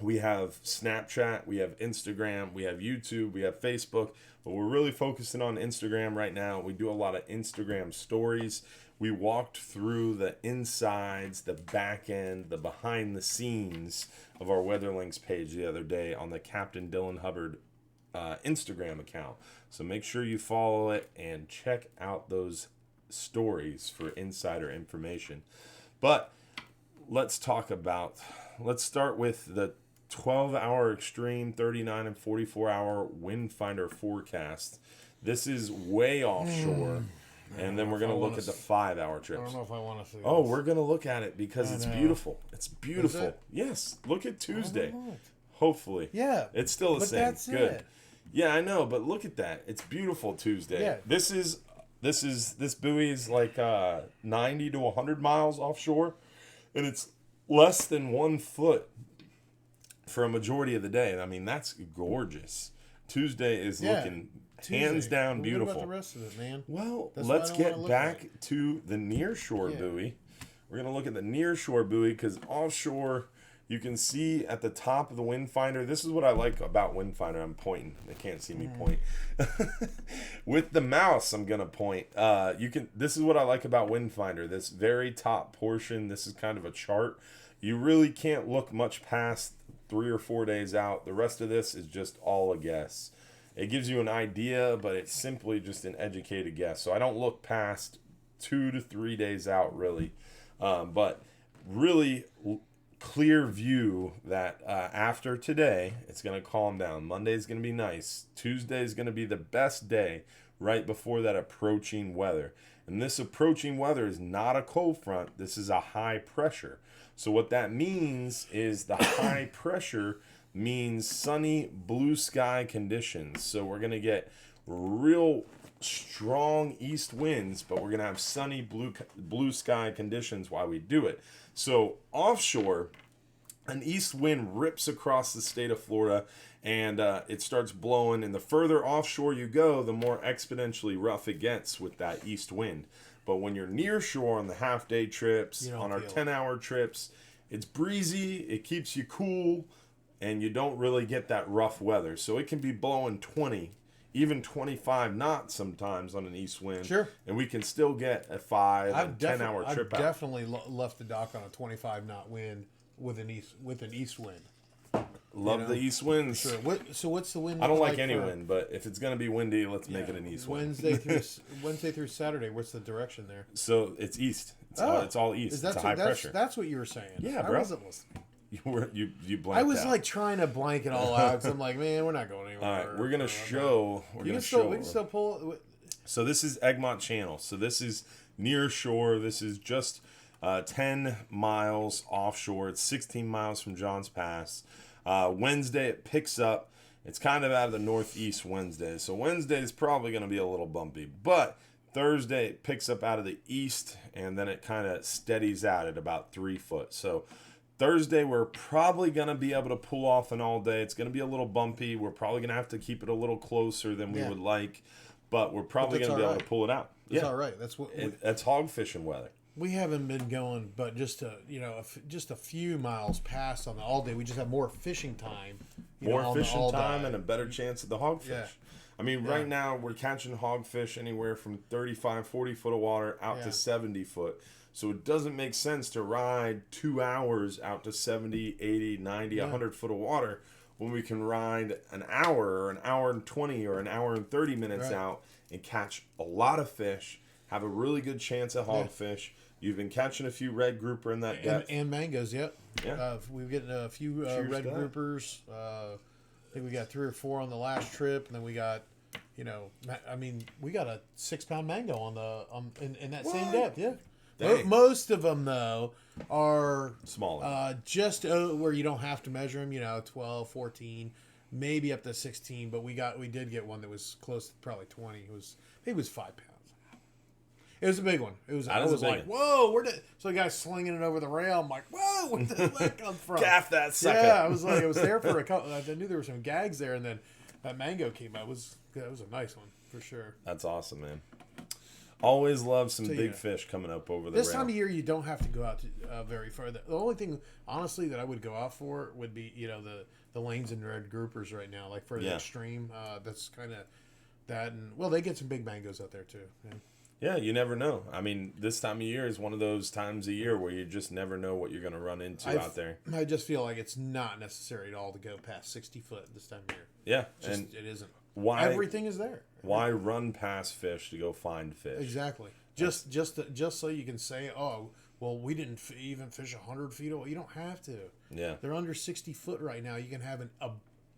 we have Snapchat, we have Instagram, we have YouTube, we have Facebook, but we're really focusing on Instagram right now. We do a lot of Instagram stories. We walked through the insides, the back end, the behind the scenes of our Weather Links page the other day on the Captain Dylan Hubbard Instagram account. So make sure you follow it and check out those stories for insider information. But let's start with the 12-hour extreme, 39 and 44-hour wind finder forecast. This is way offshore. And then we're going to look at the 5-hour trips. I don't know if I want to see Oh, this. we're going to look at it because it's beautiful. It's beautiful. Is it? Yes. Look at Tuesday. Oh, Hopefully. yeah. It's still the but same. That's Good. it. Yeah, I know, but look at that. It's beautiful Tuesday. Yeah. This is This buoy is like 90 to 100 miles offshore, and it's less than 1 foot for a majority of the day. And I mean, that's gorgeous. Tuesday is looking hands down beautiful. What about the rest of it, man? Well, let's get back to the Nearshore buoy. We're going to look at the Nearshore buoy because offshore, you can see at the top of the wind finder. This is what I like about wind finder. I'm pointing. They can't see me point. With the mouse, I'm going to point. This is what I like about wind finder. This very top portion, this is kind of a chart. You really can't look much past 3 or 4 days out. The rest of this is just all a guess. It gives you an idea, but it's simply just an educated guess. So I don't look past 2 to 3 days out, really. But really clear view that after today, it's going to calm down. Monday's going to be nice. Tuesday is going to be the best day right before that approaching weather. And this approaching weather is not a cold front. This is a high pressure. So what that means is the high pressure means sunny blue sky conditions. So we're going to get real strong east winds, but we're going to have sunny blue sky conditions while we do it. So offshore, an east wind rips across the state of Florida, and it starts blowing. And the further offshore you go, the more exponentially rough it gets with that east wind. But when you're near shore on the half-day trips, on our 10-hour trips, it's breezy, it keeps you cool, and you don't really get that rough weather. So it can be blowing 20, even 25 knots sometimes on an east wind. Sure. And we can still get a 5 and 10-hour trip I've out. definitely left the dock on a 25-knot wind with an east wind. Love the east winds. Sure. So what's the wind? I don't like any wind, but if it's going to be windy, let's make it an east wind. Wednesday through Saturday, what's the direction there? So it's east. It's all east. It's a high pressure. That's what you were saying. Yeah, bro. I wasn't listening. You blanked I was out. like trying to blank it all out because I'm like, man, we're not going anywhere. All right, we're gonna show. We can still pull. So this is Egmont Channel. So this is near shore. This is just 10 miles offshore. It's 16 miles from Johns Pass. Wednesday it picks up. It's kind of out of the northeast Wednesday. So Wednesday is probably going to be a little bumpy. But Thursday it picks up out of the east, and then it kind of steadies out at about 3 foot. So Thursday we're probably going to be able to pull off an all day. It's going to be a little bumpy. We're probably going to have to keep it a little closer than we would like. But we're probably going to be able to pull it out. That's all right. That's hog fishing weather. We haven't been going, but just a few miles past on the all day. We just have more fishing time. More fishing time and a better chance at the hogfish. Yeah. I mean, right now we're catching hogfish anywhere from 35, 40 foot of water out to 70 foot. So it doesn't make sense to ride 2 hours out to 70, 80, 90, 100 foot of water when we can ride an hour or an hour and 20 or an hour and 30 minutes out and catch a lot of fish, have a really good chance at hogfish. You've been catching a few red grouper in that depth. And mangoes, yep. Yeah. We've getting a few red groupers. I think we got 3 or 4 on the last trip, and then we got, we got a 6-pound mango on the in that same depth. Yeah. Dang. Most of them though are smaller. Just where you don't have to measure them. 12, 14, maybe up to 16. But we did get one that was close to probably 20. It was 5 pounds. It was a big one. I was like, whoa, so the guy's slinging it over the rail. I'm like, whoa, where did that come from? Gaff that sucker. Yeah, I was there for a couple. I knew there were some gags there, and then that mango came out. That was a nice one for sure. That's awesome, man. Always love some big fish coming up over the rail. This time of year, you don't have to go out very far. The only thing, honestly, that I would go out for would be, the lanes and red groupers right now, like for the extreme. That's kind of that, and they get some big mangoes out there too. Yeah. Yeah, you never know. I mean, this time of year is one of those times of year where you just never know what you're going to run into out there. I just feel like it's not necessary at all to go past 60 foot this time of year. Yeah, it isn't. Why everything is there? Why run past fish to go find fish? Exactly. Just so you can say, oh, well, we didn't even fish 100 feet away. You don't have to. Yeah, they're under 60 foot right now. You can have an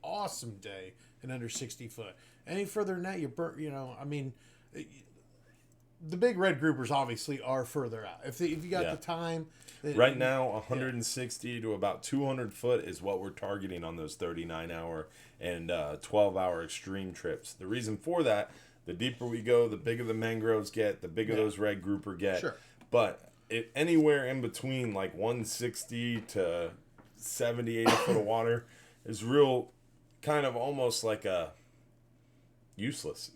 awesome day in under 60 foot. Any further than that, you burn. The big red groupers obviously are further out. If you got the time. Right now, 160 to about 200 foot is what we're targeting on those 39-hour and 12-hour extreme trips. The reason for that, The deeper we go, the bigger the mangroves get, the bigger those red grouper get. Sure. But anywhere in between like 160 to 70, 80 foot of water is real kind of almost like a useless.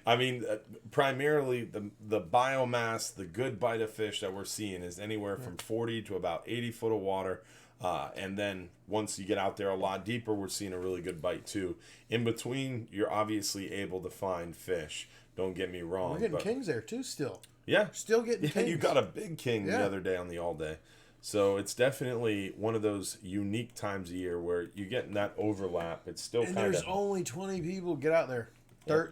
I mean, primarily the biomass, the good bite of fish that we're seeing is anywhere from 40 to about 80 foot of water. And then once you get out there a lot deeper, we're seeing a really good bite too. In between, you're obviously able to find fish. Don't get me wrong. We're getting kings there too still. Yeah. Still getting kings. You got a big king the other day on the all day. So it's definitely one of those unique times a year where you get in that overlap. It's still and kind of... there's only 20 people. Get out there.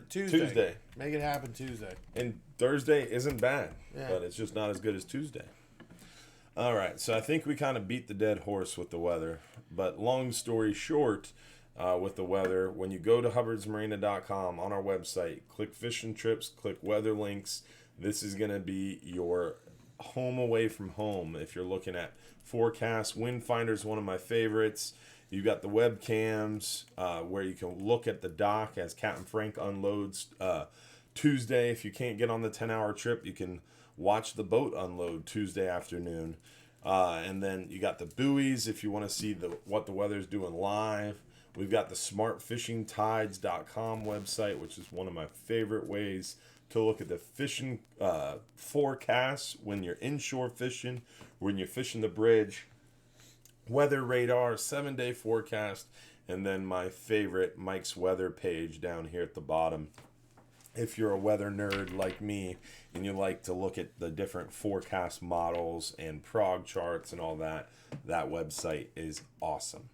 Tuesday. Make it happen Tuesday. And Thursday isn't bad, but it's just not as good as Tuesday. All right, so I think we kind of beat the dead horse with the weather. But long story short, with the weather, when you go to hubbardsmarina.com on our website, click fishing trips, click weather links. This is going to be your home away from home. If you're looking at forecasts, Wind Finder's one of my favorites. You got the webcams where you can look at the dock as Captain Frank unloads Tuesday. If you can't get on the 10-hour trip, you can watch the boat unload Tuesday afternoon. And then you got the buoys if you want to see what the weather's doing live. We've got the smartfishingtides.com website, which is one of my favorite ways to look at the fishing forecasts when you're inshore fishing, when you're fishing the bridge, weather radar, 7-day forecast, and then my favorite Mike's weather page down here at the bottom. If you're a weather nerd like me and you like to look at the different forecast models and prog charts and all that, that website is awesome.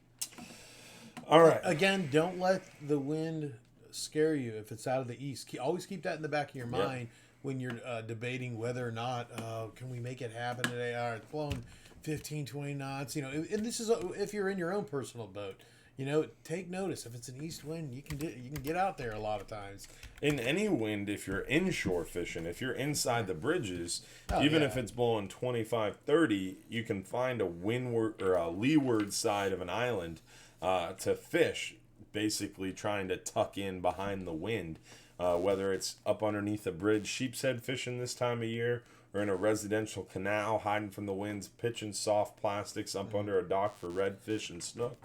All right. Again, don't let the wind scare you if it's out of the east. Always keep that in the back of your mind when you're debating whether or not can we make it happen today. All right, it's blowing 15, 20 knots. You know, and this is if you're in your own personal boat. You know, take notice. If it's an east wind, you can get out there a lot of times. In any wind, if you're inshore fishing, if you're inside the bridges, even if it's blowing 25, 30, you can find a windward or a leeward side of an island to fish, basically trying to tuck in behind the wind, whether it's up underneath a bridge, sheep's head fishing this time of year, or in a residential canal, hiding from the winds, pitching soft plastics up under a dock for redfish and snook.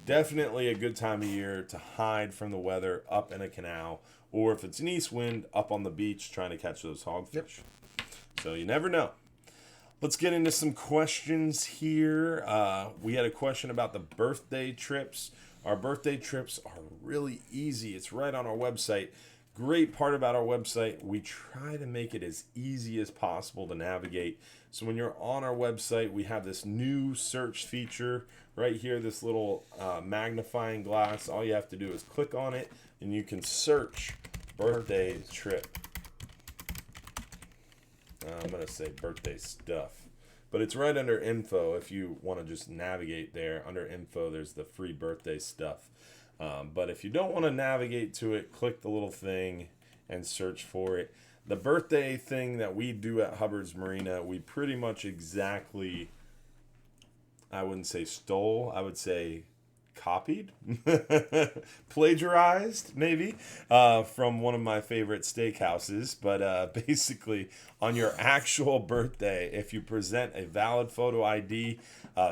Definitely a good time of year to hide from the weather up in a canal, or if it's an east wind, up on the beach trying to catch those hogfish. So you never know. Let's get into some questions here. We had a question about the birthday trips. Our birthday trips are really easy. It's right on our website. Great part about our website, we try to make it as easy as possible to navigate. So when you're on our website, we have this new search feature right here, this little magnifying glass. All you have to do is click on it, and you can search birthday trip. I'm going to say birthday stuff. But it's right under info. If you want to just navigate there, under info, there's the free birthday stuff. But if you don't want to navigate to it, click the little thing and search for it. The birthday thing that we do at Hubbard's Marina, we pretty much exactly, I wouldn't say stole, I would say copied, plagiarized maybe, from one of my favorite steakhouses. But basically, on your actual birthday, if you present a valid photo ID,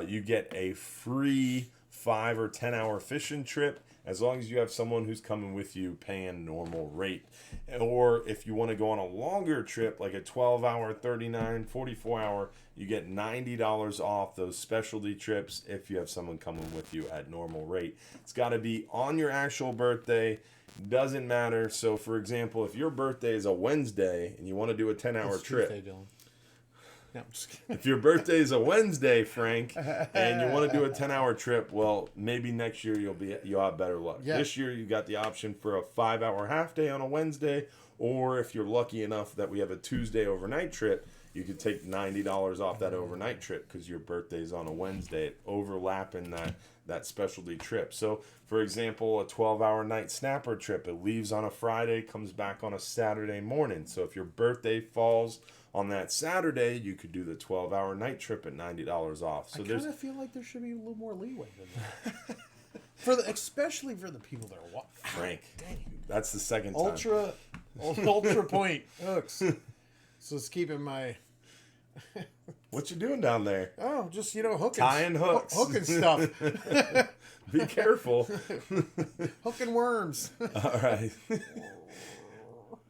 you get a free 5 or 10 hour fishing trip, as long as you have someone who's coming with you paying normal rate. Or if you want to go on a longer trip, like a 12-hour, 39, 44-hour, you get $90 off those specialty trips if you have someone coming with you at normal rate. It's got to be on your actual birthday. Doesn't matter. So, for example, if your birthday is a Wednesday and you want to do a 10-hour trip. Tuesday, Dylan. No, I'm just kidding. If your birthday is a Wednesday, Frank, and you want to do a 10-hour trip, well, maybe next year you'll have better luck. Yeah. This year you got the option for a 5-hour half day on a Wednesday, or if you're lucky enough that we have a Tuesday overnight trip, you could take $90 off that overnight trip because your birthday's on a Wednesday, overlapping that specialty trip. So, for example, a 12-hour night snapper trip, it leaves on a Friday, comes back on a Saturday morning. So if your birthday falls on that Saturday, you could do the 12-hour night trip at $90 off. So I kind of feel like there should be a little more leeway than that. Especially for the people that are Frank. That's the second time. Ultra point hooks. So it's keeping my. What you doing down there? Oh, just hooking. Tying hooks. Hooking stuff. Be careful. Hooking worms. All right.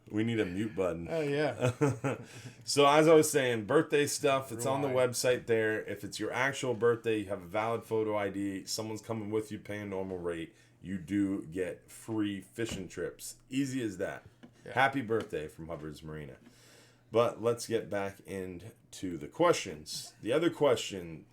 We need a mute button. Oh, yeah. So as I was saying, birthday stuff, it's on the website there. If it's your actual birthday, you have a valid photo ID, someone's coming with you paying normal rate, you do get free fishing trips. Easy as that. Yeah. Happy birthday from Hubbard's Marina. But let's get back into the questions. The other question,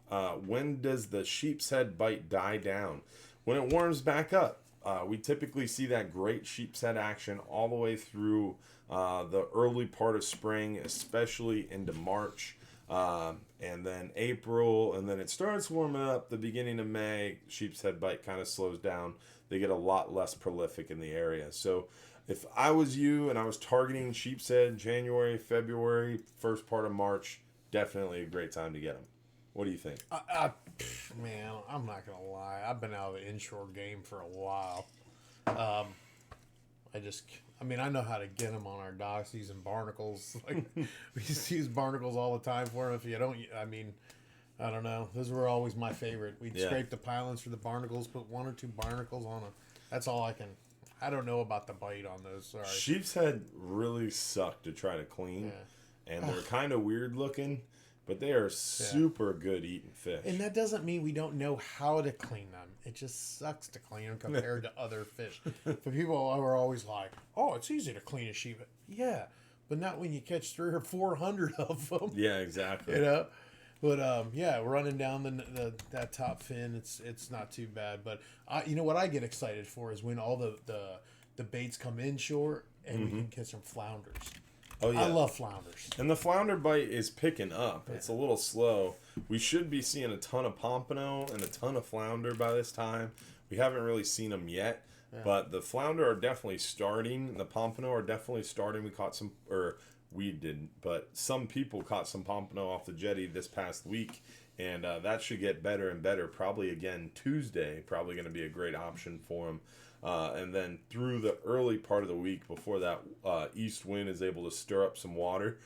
when does the sheep's head bite die down? When it warms back up. We typically see that great sheep's head action all the way through the early part of spring, especially into March, and then April, and then it starts warming up the beginning of May. Sheep's head bite kind of slows down. They get a lot less prolific in the area. So if I was you and I was targeting sheep's head January, February, first part of March, definitely a great time to get them. What do you think? Man, I'm not going to lie. I've been out of the inshore game for a while. I know how to get them on our docks using barnacles. Like, we used to use barnacles all the time for them. If you don't, I don't know. Those were always my favorite. We'd scrape the pilings for the barnacles, put 1 or 2 barnacles on them. That's all I don't know about the bite on those. Sorry. Sheep's head really suck to try to clean, and they're kind of weird looking. But they are super good eating fish. And that doesn't mean we don't know how to clean them. It just sucks to clean them compared to other fish. For people who are always like, oh, it's easy to clean a sheep. Yeah, but not when you catch 300 or 400 of them. Yeah, exactly. But running down that top fin, it's not too bad. But what I get excited for is when all the baits come inshore and we can catch some flounders. Oh, yeah. I love flounders. And the flounder bite is picking up. Yeah. It's a little slow. We should be seeing a ton of pompano and a ton of flounder by this time. We haven't really seen them yet, but the flounder are definitely starting. The pompano are definitely starting. We caught some, or we didn't, but some people caught some pompano off the jetty this past week, and that should get better and better. Probably again Tuesday, probably going to be a great option for them. And then through the early part of the week before that east wind is able to stir up some water,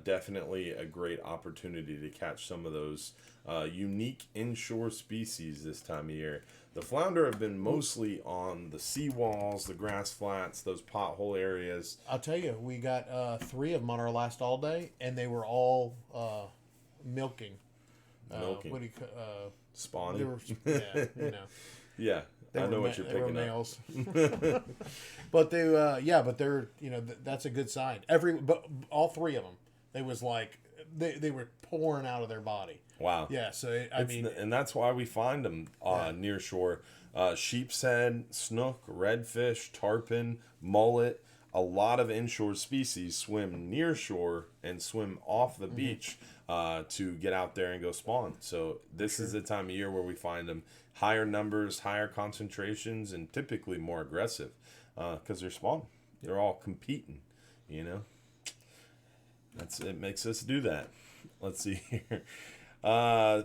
definitely a great opportunity to catch some of those unique inshore species this time of year. The flounder have been mostly on the seawalls, the grass flats, those pothole areas. I'll tell you, we got 3 of them on our last all day, and they were all milking. Spawning. Yeah. I know what you're picking males. But they're that's a good sign. But all 3 of them, they was like they were pouring out of their body. Wow. Yeah. So and that's why we find them near shore. Sheep's head, snook, redfish, tarpon, mullet. A lot of inshore species swim near shore and swim off the beach to get out there and go spawn. So this is the time of year where we find them. Higher numbers, higher concentrations, and typically more aggressive because they're spawning. They're all competing, It makes us do that. Let's see here.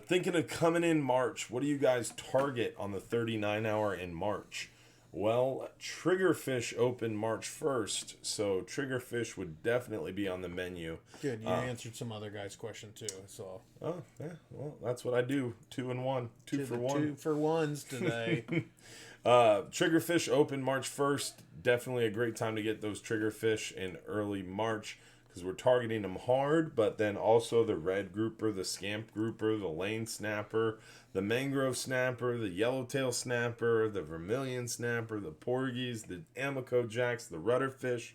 Thinking of coming in March. What do you guys target on the 39-hour in March? Well, triggerfish open March 1st, so triggerfish would definitely be on the menu. Good, you answered some other guy's question too. So. Oh yeah, well that's what I do. 2 and 1, 2 for 1. 2 for 1s today. Triggerfish open March 1st. Definitely a great time to get those triggerfish in early March because we're targeting them hard. But then also the red grouper, the scamp grouper, the lane snapper, the mangrove snapper, the yellowtail snapper, the vermilion snapper, the porgies, the amico jacks, the rudderfish,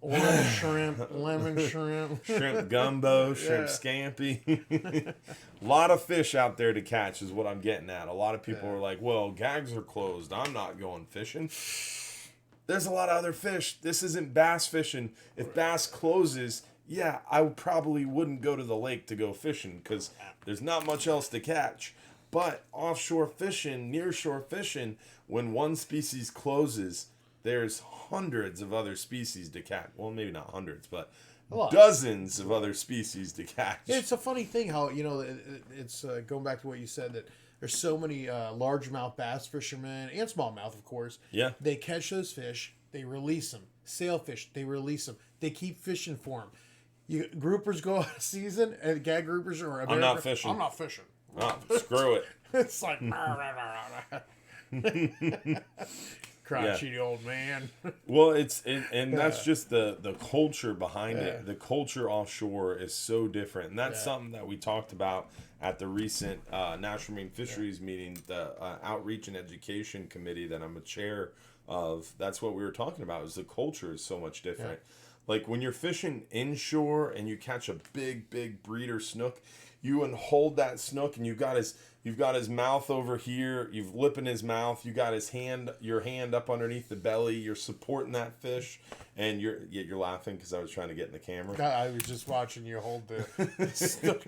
orange shrimp, lemon shrimp, shrimp gumbo, shrimp scampi. A lot of fish out there to catch is what I'm getting at. A lot of people are like, well, gags are closed. I'm not going fishing. There's a lot of other fish. This isn't bass fishing. If bass closes, I probably wouldn't go to the lake to go fishing because there's not much else to catch. But offshore fishing, nearshore fishing, when one species closes, there's hundreds of other species to catch. Well, maybe not hundreds, but dozens of other species to catch. It's a funny thing how, it's going back to what you said, that there's so many largemouth bass fishermen and smallmouth, of course. Yeah. They catch those fish, they release them. Sailfish, they release them. They keep fishing for them. Groupers go out of season, and gag groupers are American. I'm not fishing. I'm not fishing. Oh, screw it. It's like, crotchety old man. Well, that's just the culture behind it. The culture offshore is so different, and that's something that we talked about at the recent National Marine Fisheries meeting, the Outreach and Education Committee that I'm a chair of. That's what we were talking about. Is the culture is so much different. Yeah. Like when you're fishing inshore and you catch a big breeder snook, you hold that snook and you've got his mouth over here, you've lip in his mouth, you got your hand up underneath the belly, you're supporting that fish, and you're laughing because I was trying to get in the camera. I was just watching you hold the snook.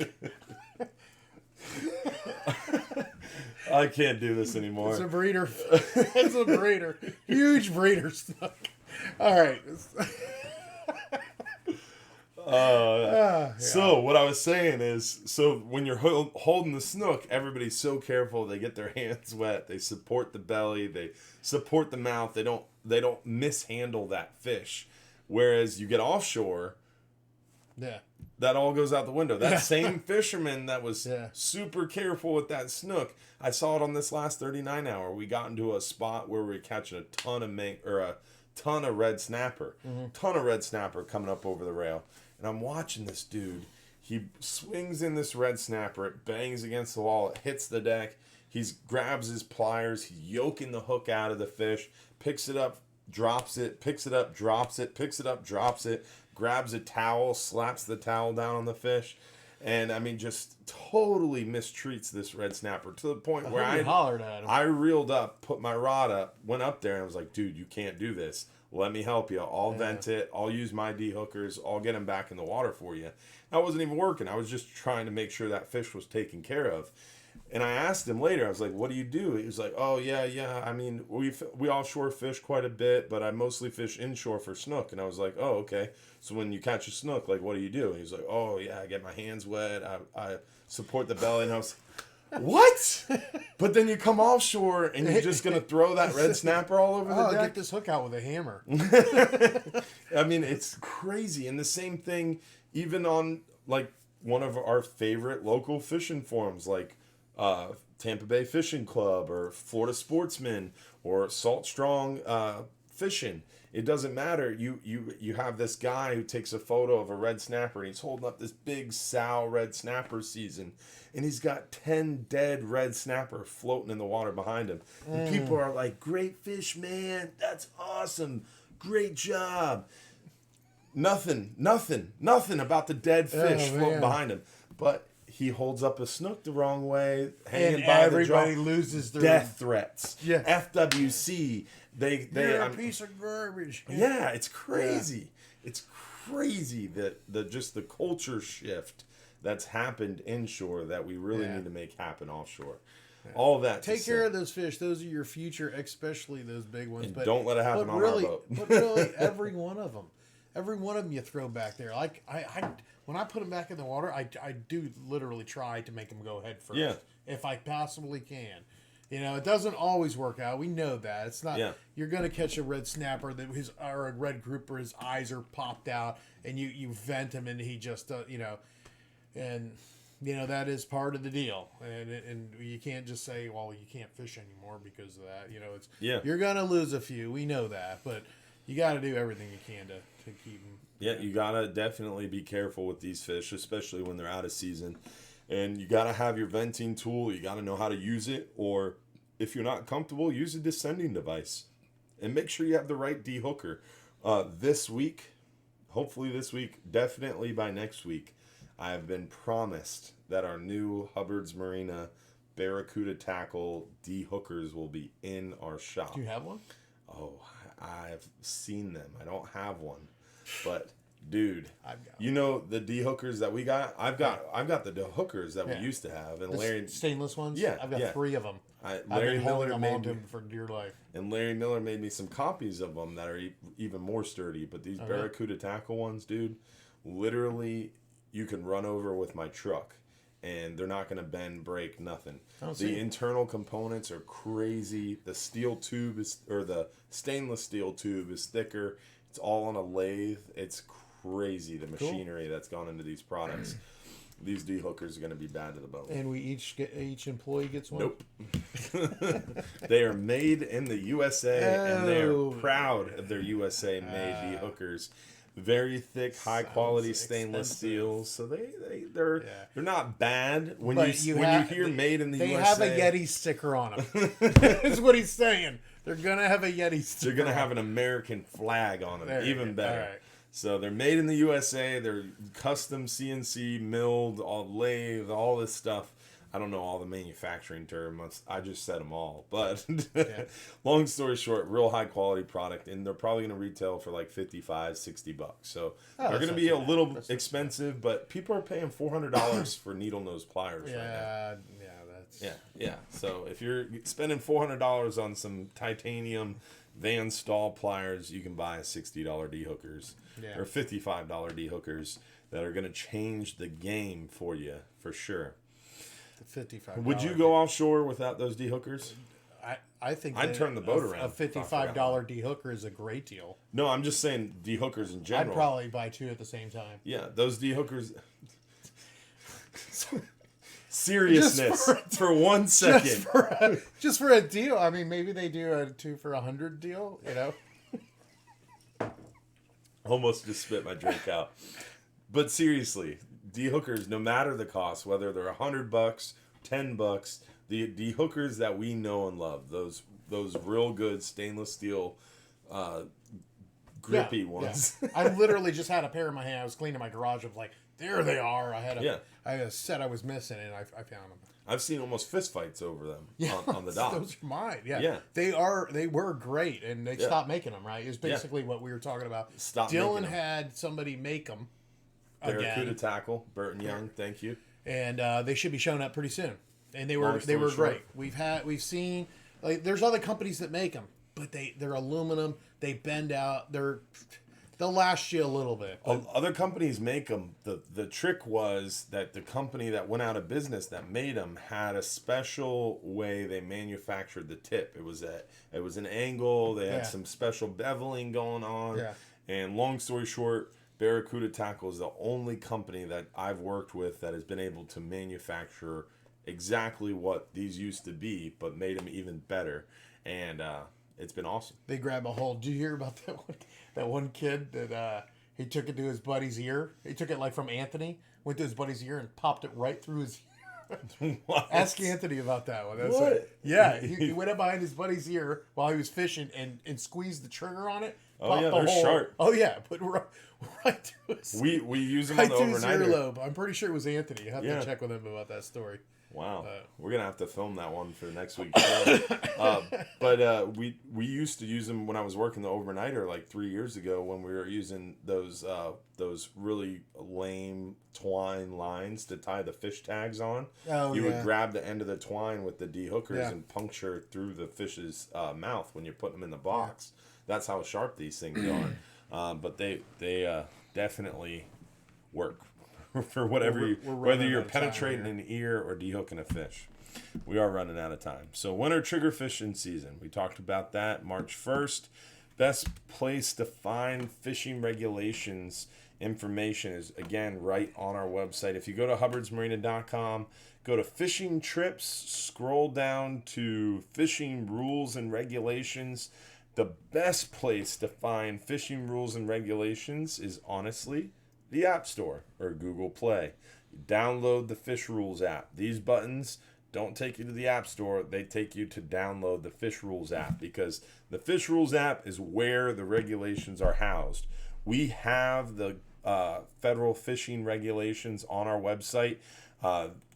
I can't do this anymore. It's a breeder. It's a breeder. Huge breeder snook. All right. So what I was saying is, so when you're holding the snook, everybody's so careful. They get their hands wet. They support the belly. They support the mouth. They don't mishandle that fish. Whereas you get offshore, that all goes out the window. That same fisherman that was super careful with that snook, I saw it on this last 39 hour. We got into a spot where we were catching a ton of red snapper, ton of red snapper coming up over the rail. And I'm watching this dude. He swings in this red snapper. It bangs against the wall. It hits the deck. He grabs his pliers. He's yoking the hook out of the fish. Picks it up, drops it. Picks it up, drops it. Picks it up, drops it. Grabs a towel, slaps the towel down on the fish. And, I mean, just totally mistreats this red snapper to the point where I reeled up, put my rod up, went up there, and I was like, dude, you can't do this. Let me help you. I'll vent it. I'll use my dehookers. I'll get him back in the water for you. That wasn't even working. I was just trying to make sure that fish was taken care of. And I asked him later, I was like, what do you do? He was like, oh, yeah. I mean, we offshore fish quite a bit, but I mostly fish inshore for snook. And I was like, oh, okay. So when you catch a snook, like, what do you do? And he was like, oh, yeah, I get my hands wet. I support the belly. And I was what? But then you come offshore and you're just going to throw that red snapper all over the deck? Get this hook out with a hammer. I mean, it's crazy. And the same thing even on, like, one of our favorite local fishing forums, like Tampa Bay Fishing Club or Florida Sportsman or Salt Strong Fishing. It doesn't matter. You have this guy who takes a photo of a red snapper and he's holding up this big sow red snapper season, and he's got 10 dead red snapper floating in the water behind him. And people are like, great fish, man. That's awesome. Great job. Nothing about the dead fish floating behind him. But he holds up a snook the wrong way, hanging and by everybody the jaw. loses their death threats. Yeah. FWC. You're a piece of garbage. Yeah, it's crazy. Yeah. It's crazy that the culture shift that's happened inshore that we really need to make happen offshore. Yeah. All that. Take care of those fish. Those are your future, especially those big ones. And don't let it happen on our boat. But really, every one of them you throw back there. Like I when I put them back in the water, I do literally try to make them go head first. Yeah. If I possibly can. You know, it doesn't always work out. We know that. It's not you're gonna catch a red snapper or a red grouper, his eyes are popped out, and you vent him and he just and that is part of the deal. And you can't just say, well, you can't fish anymore because of that. You know, it's you're gonna lose a few. We know that, but you got to do everything you can to keep them. Yeah, you gotta definitely be careful with these fish, especially when they're out of season. And you got to have your venting tool. You got to know how to use it. Or if you're not comfortable, use a descending device. And make sure you have the right dehooker. This week, hopefully this week, definitely by next week, I have been promised that our new Hubbard's Marina Barracuda tackle dehookers will be in our shop. Do you have one? Oh, I've seen them. I don't have one. But... dude, the dehookers that we got. I've got the dehookers that we used to have, and Larry stainless ones. Yeah, I've got 3 of them. Larry Miller made them for dear life. And Larry Miller made me some copies of them that are even more sturdy. But these Barracuda tackle ones, dude, literally you can run over with my truck and they're not going to bend, break, nothing. The internal components are crazy. The steel tube the stainless steel tube is thicker. It's all on a lathe. It's crazy, the machinery that's gone into these products. These dehookers are going to be bad to the bone. And each employee gets one? Nope. They are made in the USA, and they are proud of their USA-made dehookers. Very thick, high-quality stainless steel. So they're not bad. When you hear made in the USA... They have a Yeti sticker on them. That's what he's saying. They're going to have a Yeti sticker. They're going to have an American flag on them. Even better. All right. So they're made in the USA. They're custom CNC milled, all lathe, all this stuff. I don't know all the manufacturing terms. I just said them all. But long story short, real high quality product, and they're probably going to retail for like $55, $60. So they're going to be a little expensive, but people are paying $400 for needle nose pliers right now. Yeah. So if you're spending $400 on some titanium Van Stahl pliers, you can buy $60 dehookers or $55 dehookers that are going to change the game for you for sure. The $55. Would you go offshore without those dehookers? I think I'd turn the boat around. A $55 dehooker is a great deal. No, I'm just saying dehookers in general. I'd probably buy two at the same time. Yeah, those dehookers. Seriousness for 1 second. Just for a deal. I mean, maybe they do a 2 for $100 deal. You know. Almost just spit my drink out. But seriously, dehookers, no matter the cost, whether they're $100, $10, the dehookers that we know and love, those real good stainless steel, grippy ones. Yeah. I literally just had a pair in my hand. I was cleaning my garage. I'm like, there they are. I had a set I was missing, and I found them. I've seen almost fist fights over them on the dock. Those are mine. Yeah. They were great, and they stopped making them. Right, is basically what we were talking about. Dylan had somebody make them. Barracuda tackle, Burton Young. Thank you. And they should be showing up pretty soon. And they were great. We've seen there's other companies that make them, but they're aluminum. They bend out. They'll last you a little bit. Other companies make them. The trick was that the company that went out of business that made them had a special way they manufactured the tip. It was an angle. They had some special beveling going on. Yeah. And long story short, Barracuda Tackle is the only company that I've worked with that has been able to manufacture exactly what these used to be, but made them even better. And it's been awesome. They grab a hold. Did you hear about that one kid that he took it to his buddy's ear? He took it from Anthony, went to his buddy's ear and popped it right through his ear. Ask Anthony about that one. He went up behind his buddy's ear while he was fishing and squeezed the trigger on it. Oh yeah, they're sharp. Oh yeah, put right to his. We use them on the overnighter. Earlobe. I'm pretty sure it was Anthony. You have to check with him about that story. Wow, we're gonna have to film that one for next week's show. But we used to use them when I was working the overnighter like 3 years ago when we were using those really lame twine lines to tie the fish tags on. You would grab the end of the twine with the dehookers and puncture through the fish's mouth when you're putting them in the box. Yeah. That's how sharp these things are. But they definitely work for whatever whether you're penetrating an ear or dehooking a fish. We are running out of time. So winter trigger fishing season. We talked about that. March 1st. Best place to find fishing regulations information is, again, right on our website. If you go to hubbardsmarina.com, go to fishing trips, scroll down to fishing rules and regulations. The best place to find fishing rules and regulations is honestly the App Store or Google Play. Download the Fish Rules app. These buttons don't take you to the App Store. They take you to download the Fish Rules app because the Fish Rules app is where the regulations are housed. We have the federal fishing regulations on our website.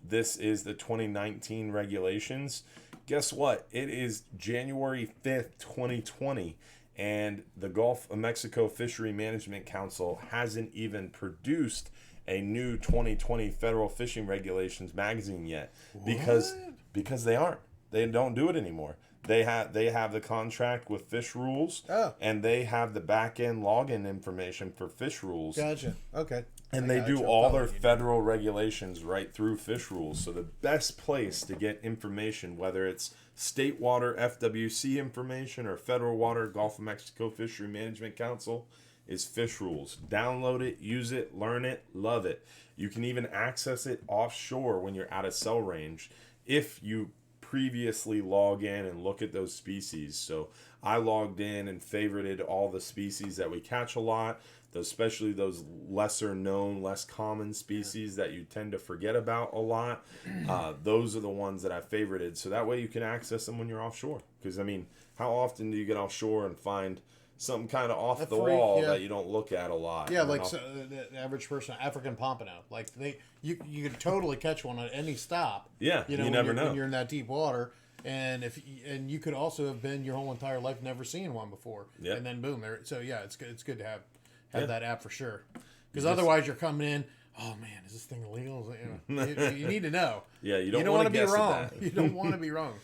This is the 2019 regulations. Guess what? It is January 5th, 2020, and the Gulf of Mexico Fishery Management Council hasn't even produced a new 2020 federal fishing regulations magazine yet because they aren't. They don't do it anymore. They have the contract with Fish Rules, and they have the back end login information for Fish Rules. Gotcha. Okay. And they do all their federal regulations right through Fish Rules. So the best place to get information, whether it's state water FWC information or federal water Gulf of Mexico Fishery Management Council, is Fish Rules. Download it, use it, learn it, love it. You can even access it offshore when you're out of cell range if you previously log in and look at those species. So I logged in and favorited all the species that we catch a lot, especially those lesser known, less common species that you tend to forget about a lot. Those are the ones that I favorited. So that way you can access them when you're offshore. Because, I mean, how often do you get offshore and find something kind of off the wall that you don't look at a lot? Yeah, like the average person, African pompano. Like you could totally catch one at any stop. Yeah, you never know when you're in that deep water. And you could also have been your whole entire life never seen one before. Yeah. And then boom, there. So yeah, it's good to have that app for sure. Because otherwise you're coming in, oh man, is this thing illegal? You need to know. Yeah, you don't want to be wrong. You don't want to be wrong.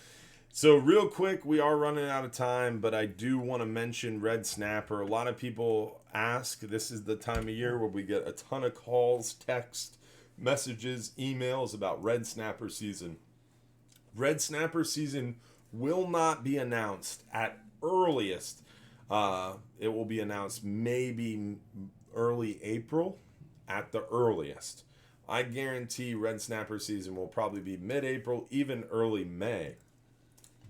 So real quick, we are running out of time, but I do want to mention red snapper. A lot of people ask, this is the time of year where we get a ton of calls, text, messages, emails about red snapper season. Red snapper season will not be announced at earliest. It will be announced maybe early April at the earliest. I guarantee red snapper season will probably be mid-April, even early May,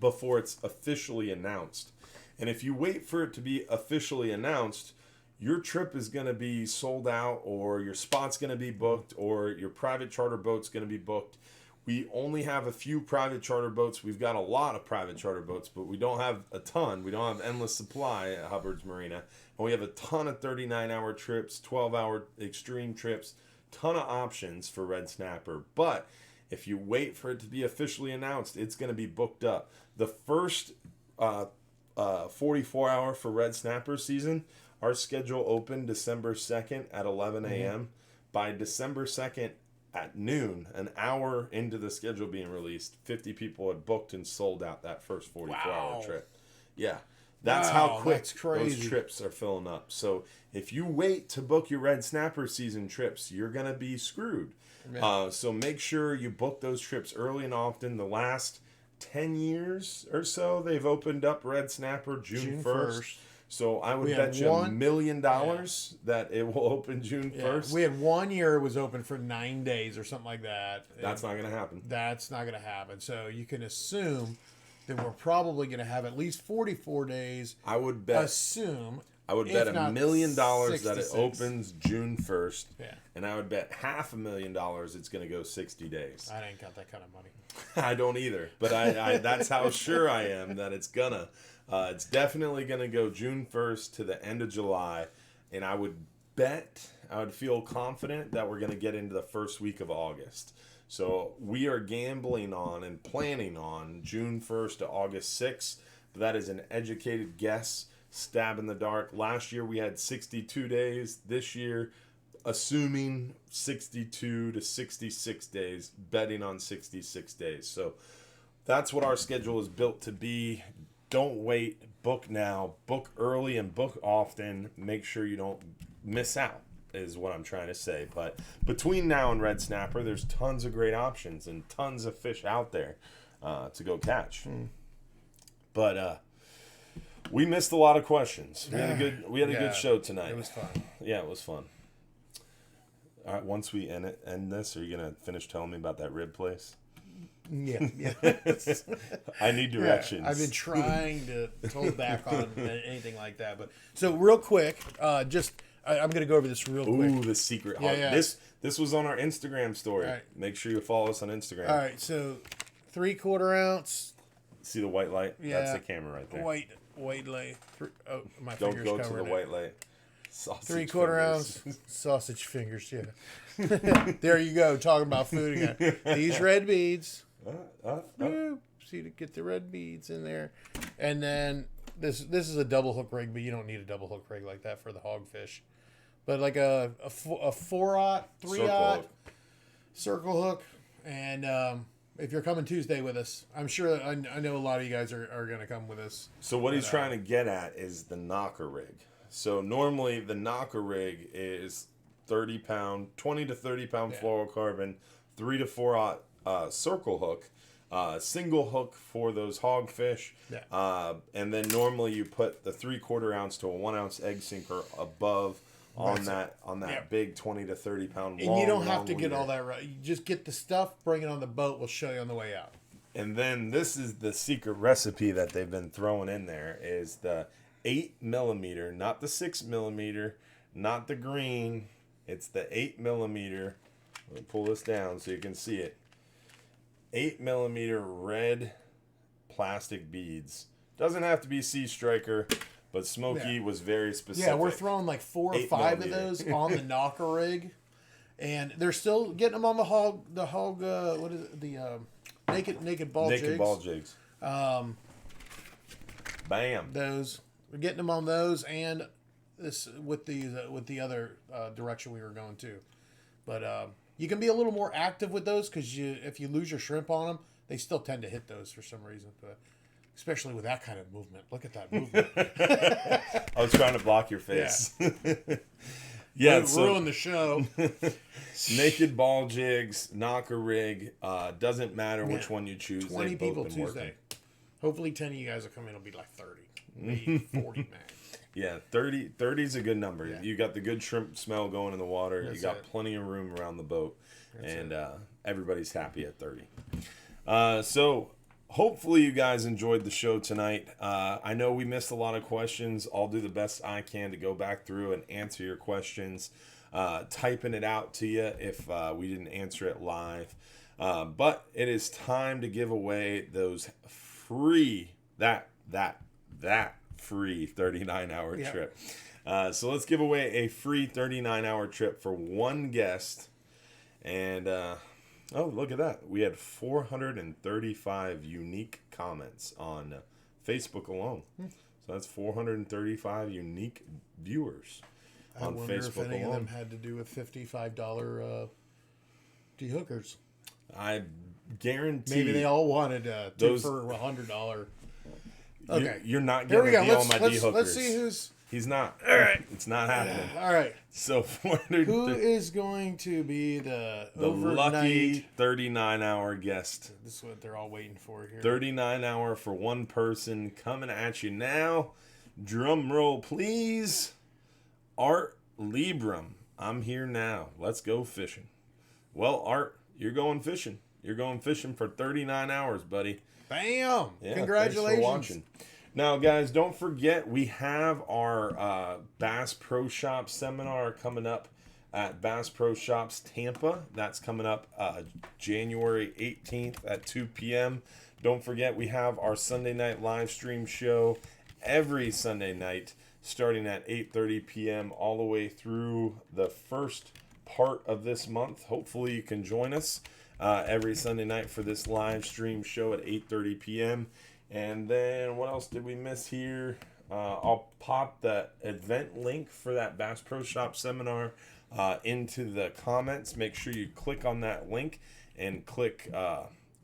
before it's officially announced. And if you wait for it to be officially announced, your trip is going to be sold out, or your spot's going to be booked, or your private charter boat's going to be booked. We only have a few private charter boats. We've got a lot of private charter boats, but we don't have a ton. We don't have endless supply at Hubbard's Marina. And we have a ton of 39-hour trips, 12-hour extreme trips, ton of options for red snapper. But if you wait for it to be officially announced, it's going to be booked up. The first 44-hour for red snapper season, our schedule opened December 2nd at 11 a.m. By December 2nd at noon, an hour into the schedule being released, 50 people had booked and sold out that first 44-hour trip. Yeah. That's how quick those trips are filling up. So if you wait to book your red snapper season trips, you're going to be screwed. So make sure you book those trips early and often. The last 10 years or so, they've opened up red snapper June 1st. So I would bet you $1 million that it will open June 1st. We had 1 year it was open for 9 days or something like that. That's not going to happen. That's not going to happen. So you can assume that we're probably going to have at least 44 days. I would bet. I would bet $1 million that it opens June 1st. Yeah. And I would bet $500,000 it's going to go 60 days. I ain't got that kind of money. I don't either. But I that's how sure I am that it's gonna. It's definitely going to go June 1st to the end of July. And I would feel confident that we're going to get into the first week of August. So we are gambling on and planning on June 1st to August 6th. But that is an educated guess, stab in the dark. Last year we had 62 days. This year, assuming 62 to 66 days, betting on 66 days. So that's what our schedule is built to be. Don't wait. Book now. Book early and book often. Make sure you don't miss out, is what I'm trying to say. But between now and red snapper, there's tons of great options and tons of fish out there to go catch. But we missed a lot of questions. We had a good show tonight. It was fun. Yeah, it was fun. All right, once we end this, are you gonna finish telling me about that rib place? Yeah. I need directions. I've been trying to hold back on anything like that, but so real quick, I'm going to go over this real quick. Ooh, the secret. Yeah. This was on our Instagram story. Right. Make sure you follow us on Instagram. All right, so 3/4 ounce. See the white light? Yeah, that's the camera right there. White light. Oh, my Don't fingers go to the white light. Sausage 3/4 ounce sausage fingers. Yeah. There you go. Talking about food again. These red beads. See to get the red beads in there, and then this is a double hook rig, but you don't need a double hook rig like that for the hogfish. But like a 4/0, 3/0 circle hook, and if you're coming Tuesday with us, I'm sure I know a lot of you guys are going to come with us. So what he's trying to get at is the knocker rig. So normally the knocker rig is 20 to 30 pound fluorocarbon, 3 to 4 circle hook, single hook for those hogfish. Yeah. And then normally you put the 3/4 ounce to a 1 ounce egg sinker above on that big 20 to 30 pound long. And you don't have to get all that right. You just get the stuff, bring it on the boat. We'll show you on the way out. And then this is the secret recipe that they've been throwing in there is the 8mm, not the 6mm, not the green. It's the 8mm. Let me pull this down so you can see it. 8mm red plastic beads. Doesn't have to be Sea Striker, but Smokey was very specific. Yeah, we're throwing like 4 or 5 of those on the knocker rig, and they're still getting them on the hog. What is it? The naked ball jigs. Naked ball jigs. Bam. Those we're getting them on those, and this with the other direction we were going to, but you can be a little more active with those because if you lose your shrimp on them, they still tend to hit those for some reason, but. Especially with that kind of movement. Look at that movement. I was trying to block your face. Yeah, ruin the show. Naked ball jigs, knocker rig. Doesn't matter which one you choose. 20 people Tuesday. Hopefully 10 of you guys will come in. It'll be like 30. Maybe 40 max. Yeah, 30 is a good number. Yeah. You got the good shrimp smell going in the water. That's you got plenty of room around the boat. And everybody's happy at 30. So... hopefully you guys enjoyed the show tonight. I know we missed a lot of questions. I'll do the best I can to go back through and answer your questions. Typing it out to you if we didn't answer it live. But it is time to give away those free, that free 39-hour trip. So let's give away a free 39-hour trip for one guest. And... oh, look at that. We had 435 unique comments on Facebook alone. So that's 435 unique viewers on Facebook alone. I wonder if any of them had to do with $55 dehookers. I guarantee. Maybe they all wanted two for $100. Okay. You're not getting a deal on my dehookers. Let's see who's... He's not. All right. It's not happening. All right. So 400. Who is going to be the lucky 39-hour guest? This is what they're all waiting for here. 39-hour for one person coming at you now. Drum roll, please. Art Libram. I'm here now. Let's go fishing. Well, Art, you're going fishing. You're going fishing for 39 hours, buddy. Bam! Yeah, congratulations. Thanks for watching. Now, guys, don't forget we have our Bass Pro Shop seminar coming up at Bass Pro Shops Tampa. That's coming up January 18th at 2 p.m. Don't forget we have our Sunday night live stream show every Sunday night starting at 8:30 p.m. all the way through the first part of this month. Hopefully you can join us every Sunday night for this live stream show at 8:30 p.m. And then what else did we miss here? I'll pop the event link for that Bass Pro Shop seminar into the comments. Make sure you click on that link and click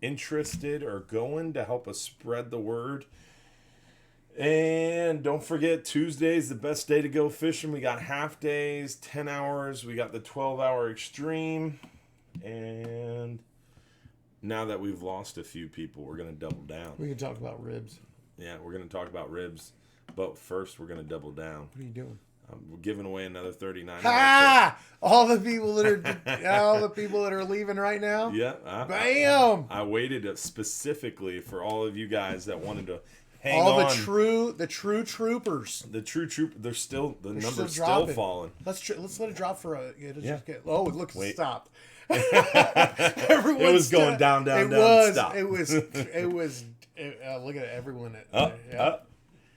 interested or going to help us spread the word. And don't forget, Tuesday is the best day to go fishing. We got half days, 10 hours. We got the 12-hour extreme. And... now that we've lost a few people, we're going to double down. We can talk about ribs. Yeah, we're going to talk about ribs. But first, we're going to double down. What are you doing? We're giving away another 39. All the people that are leaving right now? Yeah. Bam! I waited specifically for all of you guys that wanted to hang on. All the true troopers. The true troop. The number's still falling. Let's let it drop for a... Yeah. Look, stop. It was going down, stop. It was look at everyone. Up.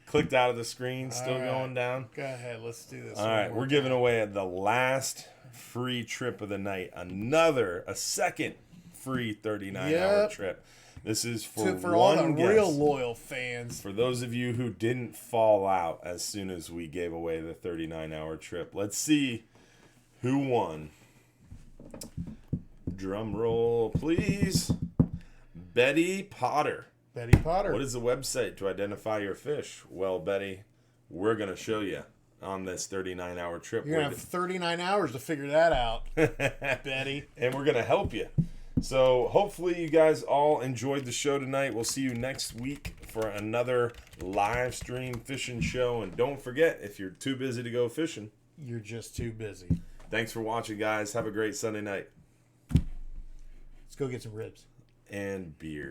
Clicked out of the screen, still going down. Go ahead, let's do this. All right, we're giving away the last free trip of the night. A second free 39-hour trip. This is for all one the guest. Real loyal fans. For those of you who didn't fall out as soon as we gave away the 39-hour trip. Let's see who won. Drum roll, please. Betty Potter. Betty Potter. What is the website to identify your fish? Well, Betty, we're going to show you on this 39-hour trip. You're going to have 39 hours to figure that out, Betty. And we're going to help you. So hopefully you guys all enjoyed the show tonight. We'll see you next week for another live stream fishing show. And don't forget, if you're too busy to go fishing, you're just too busy. Thanks for watching, guys. Have a great Sunday night. Let's go get some ribs. And beer.